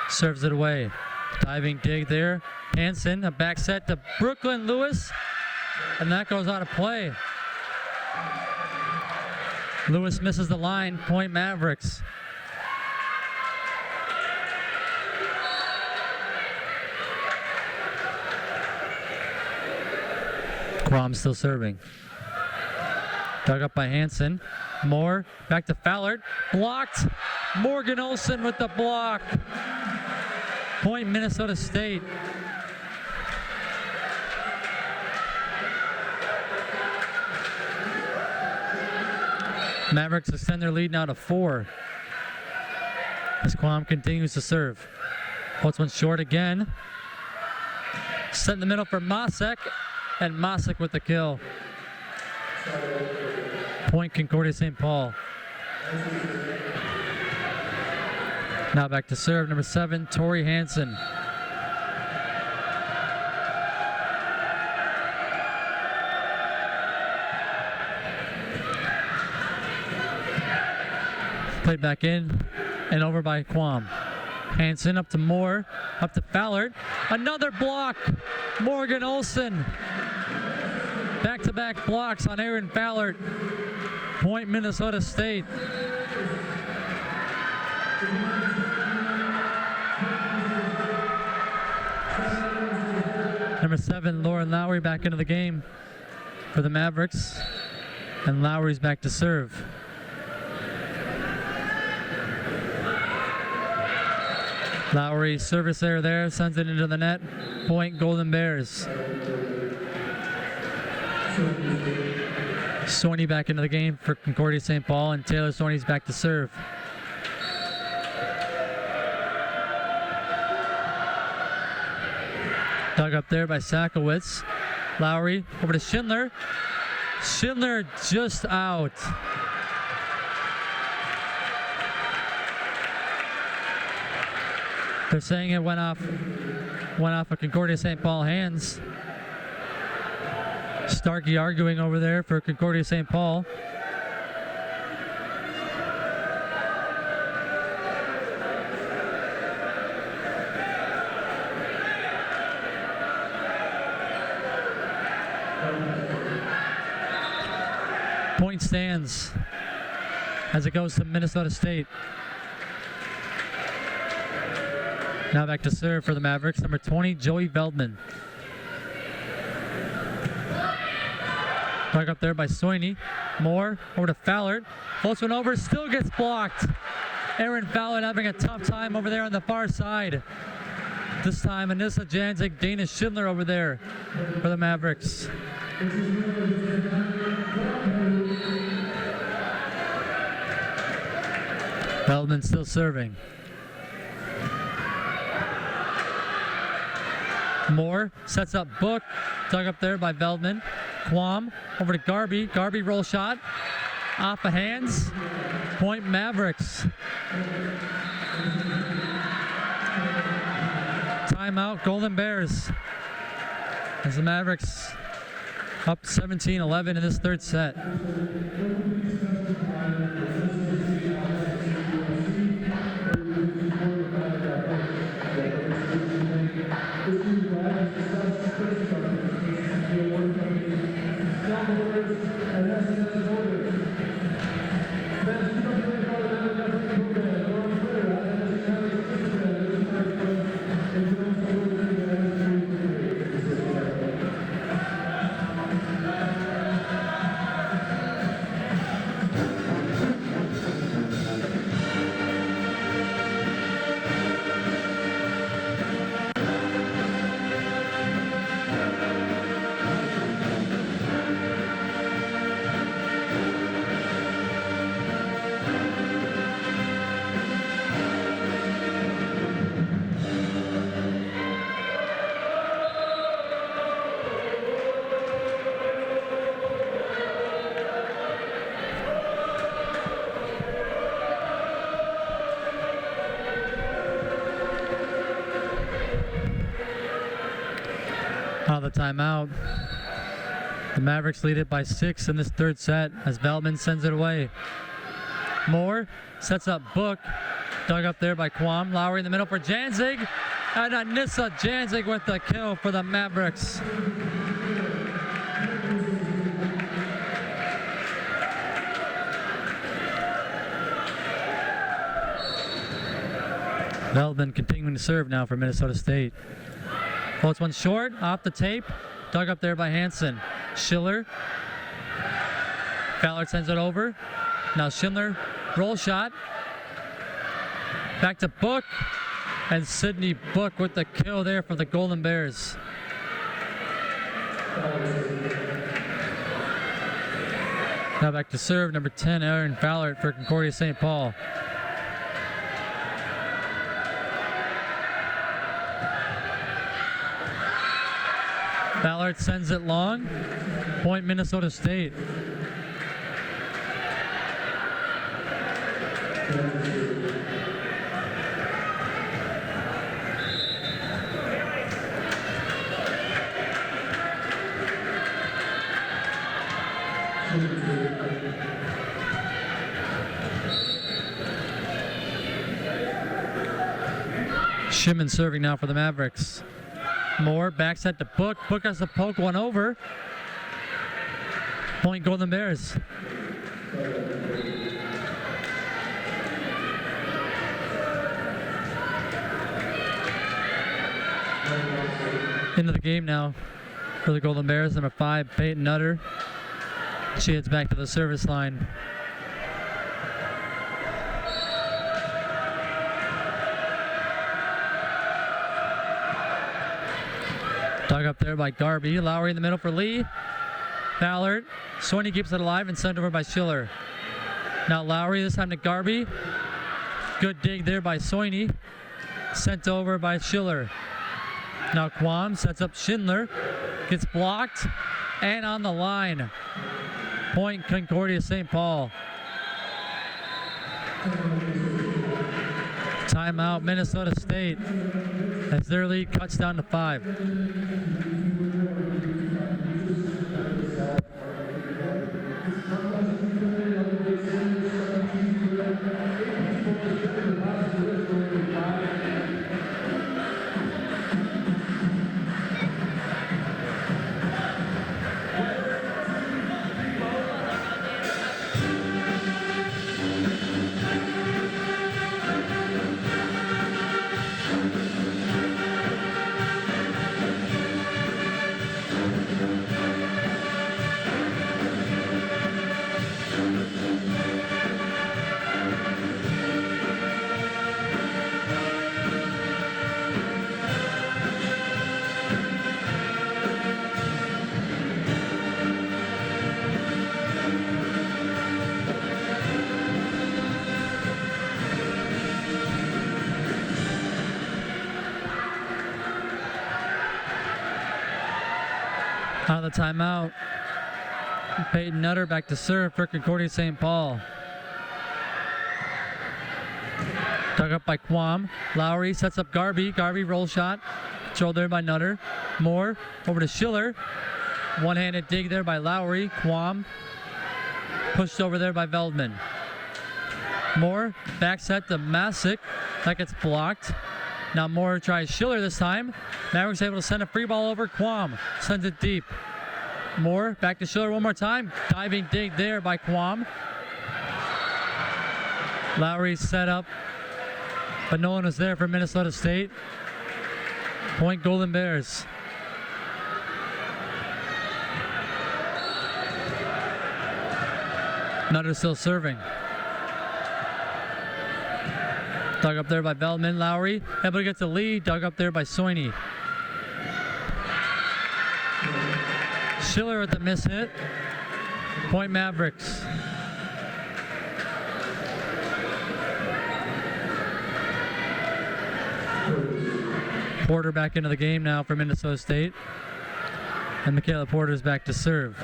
serves it away. Diving dig there. Hansen, a back set to Brooklyn Lewis, and that goes out of play. Lewis misses the line, point Mavericks. Quam still serving. Dug up by Hansen. Moore back to Fallert. Blocked. Morgan Olsen with the block. Point Minnesota State. Mavericks extend their lead now to 4 as Quam continues to serve. Puts one short again. Set in the middle for Masek, and Masek with the kill. Point Concordia St. Paul. Now back to serve, number 7, Tori Hansen. Played back in and over by Quam. Hansen up to Moore, up to Fallert. Another block, Morgan Olsen. Back-to-back blocks on Aaron Fallert. Point Minnesota State. Number 7, Lauren Lowry back into the game for the Mavericks. And Lowry's back to serve. Lowry service error there, sends it into the net. Point Golden Bears. Stoney back into the game for Concordia St. Paul, and Taylor Stoney's back to serve. Dug up there by Sakowitz. Lowry over to Schindler. Schindler just out. They're saying it went off of Concordia St. Paul hands. Starkey arguing over there for Concordia St. Paul. Point stands as it goes to Minnesota State. Now back to serve for the Mavericks, number 20, Joey Veldman. Dug up there by Soini. Moore over to Fallert. Floats one over, still gets blocked. Aaron Fallert having a tough time over there on the far side. This time, Anissa Janzik, Dana Schindler over there for the Mavericks. Veldman still serving. Moore sets up Book. Dug up there by Veldman. Quam over to Garby. Garby roll shot. Off the hands. Point Mavericks. Timeout Golden Bears. As the Mavericks up 17-11 in this third set. Out of the timeout. The Mavericks lead it by 6 in this third set as Veldman sends it away. Moore sets up Book. Dug up there by Quam. Lowry in the middle for Janzig. And Anissa Janzig with the kill for the Mavericks. Veldman continuing to serve now for Minnesota State. Floats one short, off the tape. Dug up there by Hansen. Schiller. Fallert sends it over. Now Schindler, roll shot. Back to Book. And Sydney Book with the kill there for the Golden Bears. Now back to serve, number 10, Aaron Fallert for Concordia St. Paul. Ballard sends it long. Point Minnesota State. Shimon serving now for the Mavericks. Moore back set to Book. Book has to poke one over. Point Golden Bears. Into the game now for the Golden Bears. Number 5, Peyton Nutter. She heads back to the service line. Dug up there by Garby. Lowry in the middle for Lee. Ballard. Soini keeps it alive and sent over by Schiller. Now Lowry, this time to Garby. Good dig there by Soini. Sent over by Schiller. Now Quam sets up Schindler. Gets blocked and on the line. Point Concordia St. Paul. Timeout Minnesota State as their lead cuts down to 5. Out of the timeout, Peyton Nutter back to serve for Concordia St. Paul. Dug up by Quam. Lowry sets up Garby. Garby roll shot. Controlled there by Nutter. Moore over to Schiller. One-handed dig there by Lowry. Quam pushed over there by Veldman. Moore back set to Masick. That gets blocked. Now Moore tries Schiller this time. Mavericks able to send a free ball over. Quam sends it deep. Moore back to Schiller one more time. Diving dig there by Quam. Lowry set up, but no one was there for Minnesota State. Point Golden Bears. Nutter still serving. Dug up there by Veldman. Lowry able to get the lead. Dug up there by Soini. Schiller with the miss hit. Point Mavericks. Porter back into the game now for Minnesota State. And Michaela Porter's back to serve.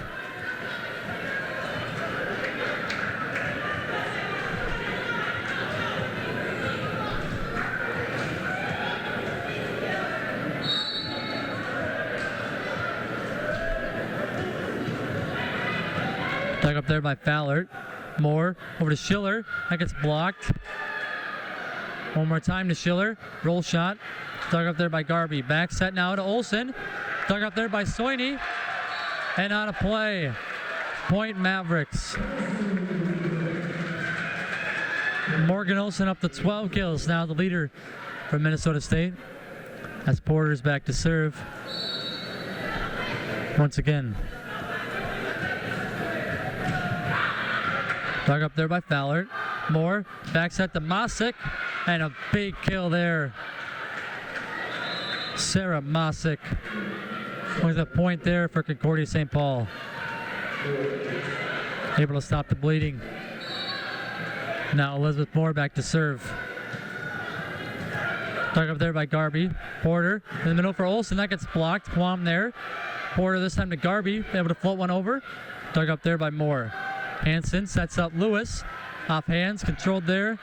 Dug up there by Fallert. Moore over to Schiller. That gets blocked. One more time to Schiller. Roll shot. Dug up there by Garby. Back set now to Olsen. Dug up there by Soini. And out of play. Point Mavericks. Morgan Olsen up to 12 kills. Now the leader for Minnesota State. As Porter's back to serve. Once again. Dug up there by Fallert. Moore, back set to Masick, and a big kill there. Sarah Masick with a point there for Concordia St. Paul. Able to stop the bleeding. Now Elizabeth Moore back to serve. Dug up there by Garby. Porter in the middle for Olsen. That gets blocked. Quam there. Porter this time to Garby. Able to float one over. Dug up there by Moore. Hansen sets up Lewis. Off hands, controlled there.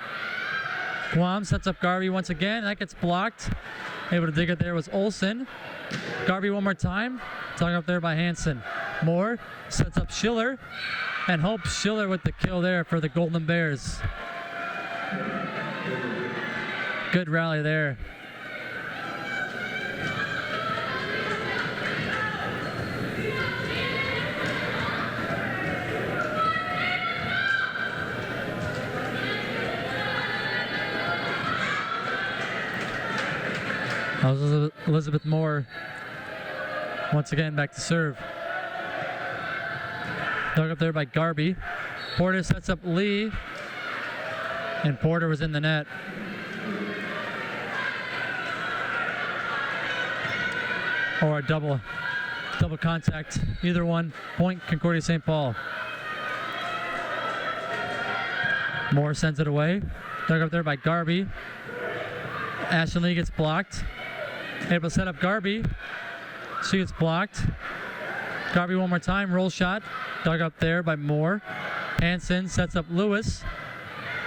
Quam sets up Garby once again. That gets blocked. Able to dig it there was Olsen. Garby one more time. Dug up there by Hansen. Moore sets up Schiller. And Hope Schiller with the kill there for the Golden Bears. Good rally there. Elizabeth Moore once again back to serve. Dug up there by Garby. Porter sets up Lee, and Porter was in the net. Or a double contact. Either one. Point Concordia St. Paul. Moore sends it away. Dug up there by Garby. Ashton Lee gets blocked. Able to set up Garby. She gets blocked. Garby one more time. Roll shot. Dug up there by Moore. Hansen sets up Lewis.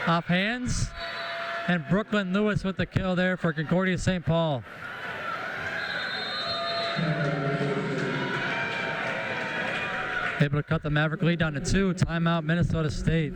Off hands. And Brooklyn Lewis with the kill there for Concordia St. Paul. Able to cut the Maverick lead down to 2. Timeout, Minnesota State.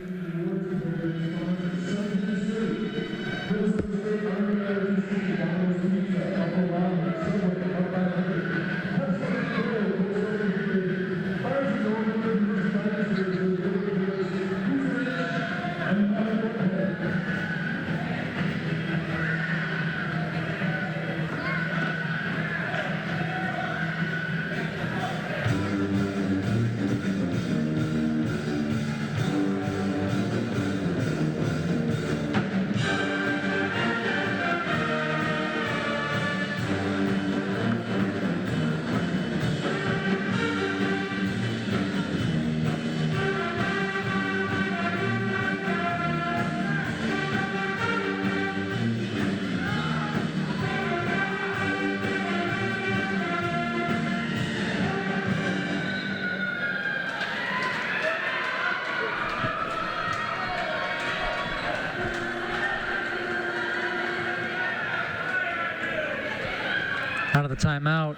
Out of the timeout.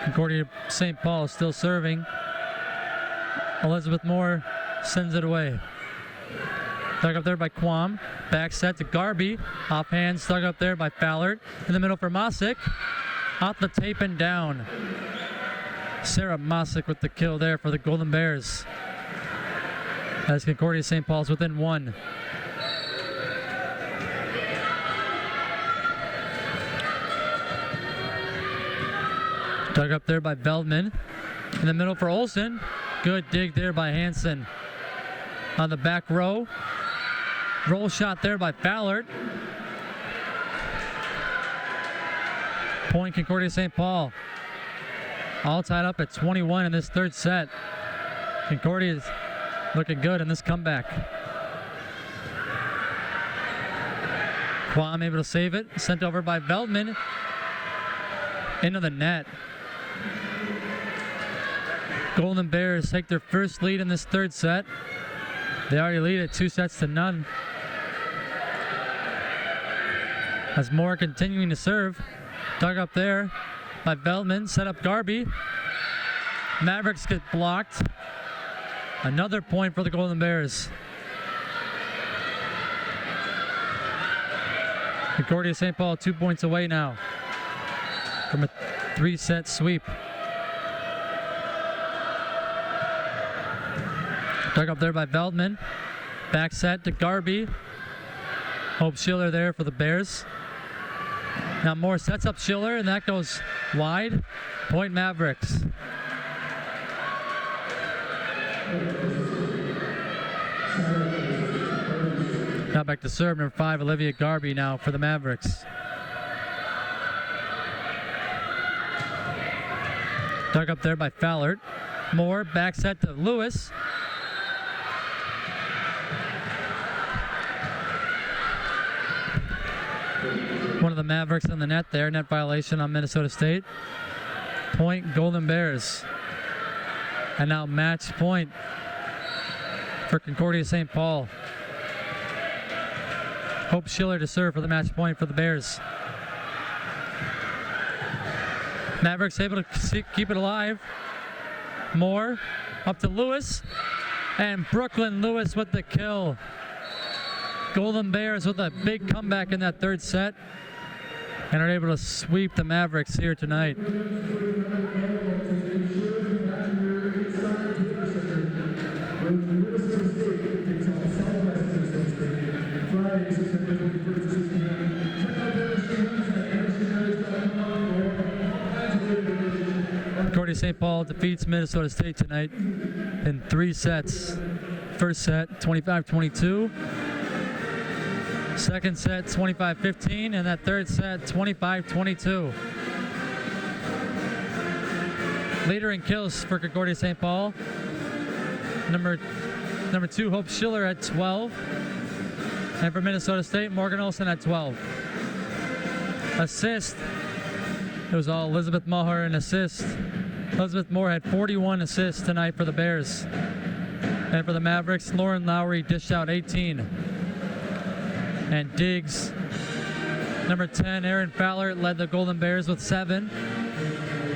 Concordia St. Paul is still serving. Elizabeth Moore sends it away. Dug up there by Quam. Back set to Garby. Off hands dug up there by Fallert. In the middle for Mosick. Off the tape and down. Sarah Mosick with the kill there for the Golden Bears. As Concordia St. Paul's within 1. Dug up there by Veldman. In the middle for Olsen. Good dig there by Hansen. On the back row. Roll shot there by Fallert. Point Concordia St. Paul. All tied up at 21 in this third set. Concordia is looking good in this comeback. Quam able to save it. Sent over by Veldman. Into the net. Golden Bears take their first lead in this third set. They already lead at 2-0. As Moore continuing to serve. Dug up there by Veldman. Set up Garby. Mavericks get blocked. Another point for the Golden Bears. Concordia St. Paul 2 points away now from a 3-set sweep. Dug up there by Veldman. Back set to Garby. Hope Schiller there for the Bears. Now Moore sets up Schiller, and that goes wide. Point Mavericks. Now back to serve, number 5, Olivia Garby now for the Mavericks. Dug up there by Fallert. Moore, back set to Lewis. One of the Mavericks in the net there. Net violation on Minnesota State. Point Golden Bears. And now match point for Concordia St. Paul. Hope Schiller to serve for the match point for the Bears. Mavericks able to keep it alive. Moore up to Lewis. And Brooklyn Lewis with the kill. Golden Bears with a big comeback in that third set. And are able to sweep the Mavericks here tonight. Concordia St. Paul defeats Minnesota State tonight in 3 sets. First set, 25-22. Second set, 25-15. And that third set, 25-22. Leader in kills for Concordia St. Paul. Number 2, Hope Schiller at 12. And for Minnesota State, Morgan Olson at 12. Assist. It was all Elizabeth Maher in assist. Elizabeth Moore had 41 assists tonight for the Bears. And for the Mavericks, Lauren Lowry dished out 18. And Diggs, number 10, Aaron Fowler led the Golden Bears with 7.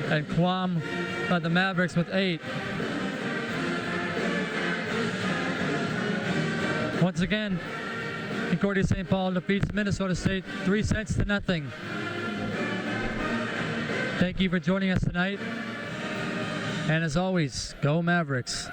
And Quam led the Mavericks with 8. Once again, Concordia St. Paul defeats Minnesota State 3 sets to nothing. Thank you for joining us tonight. And as always, go Mavericks.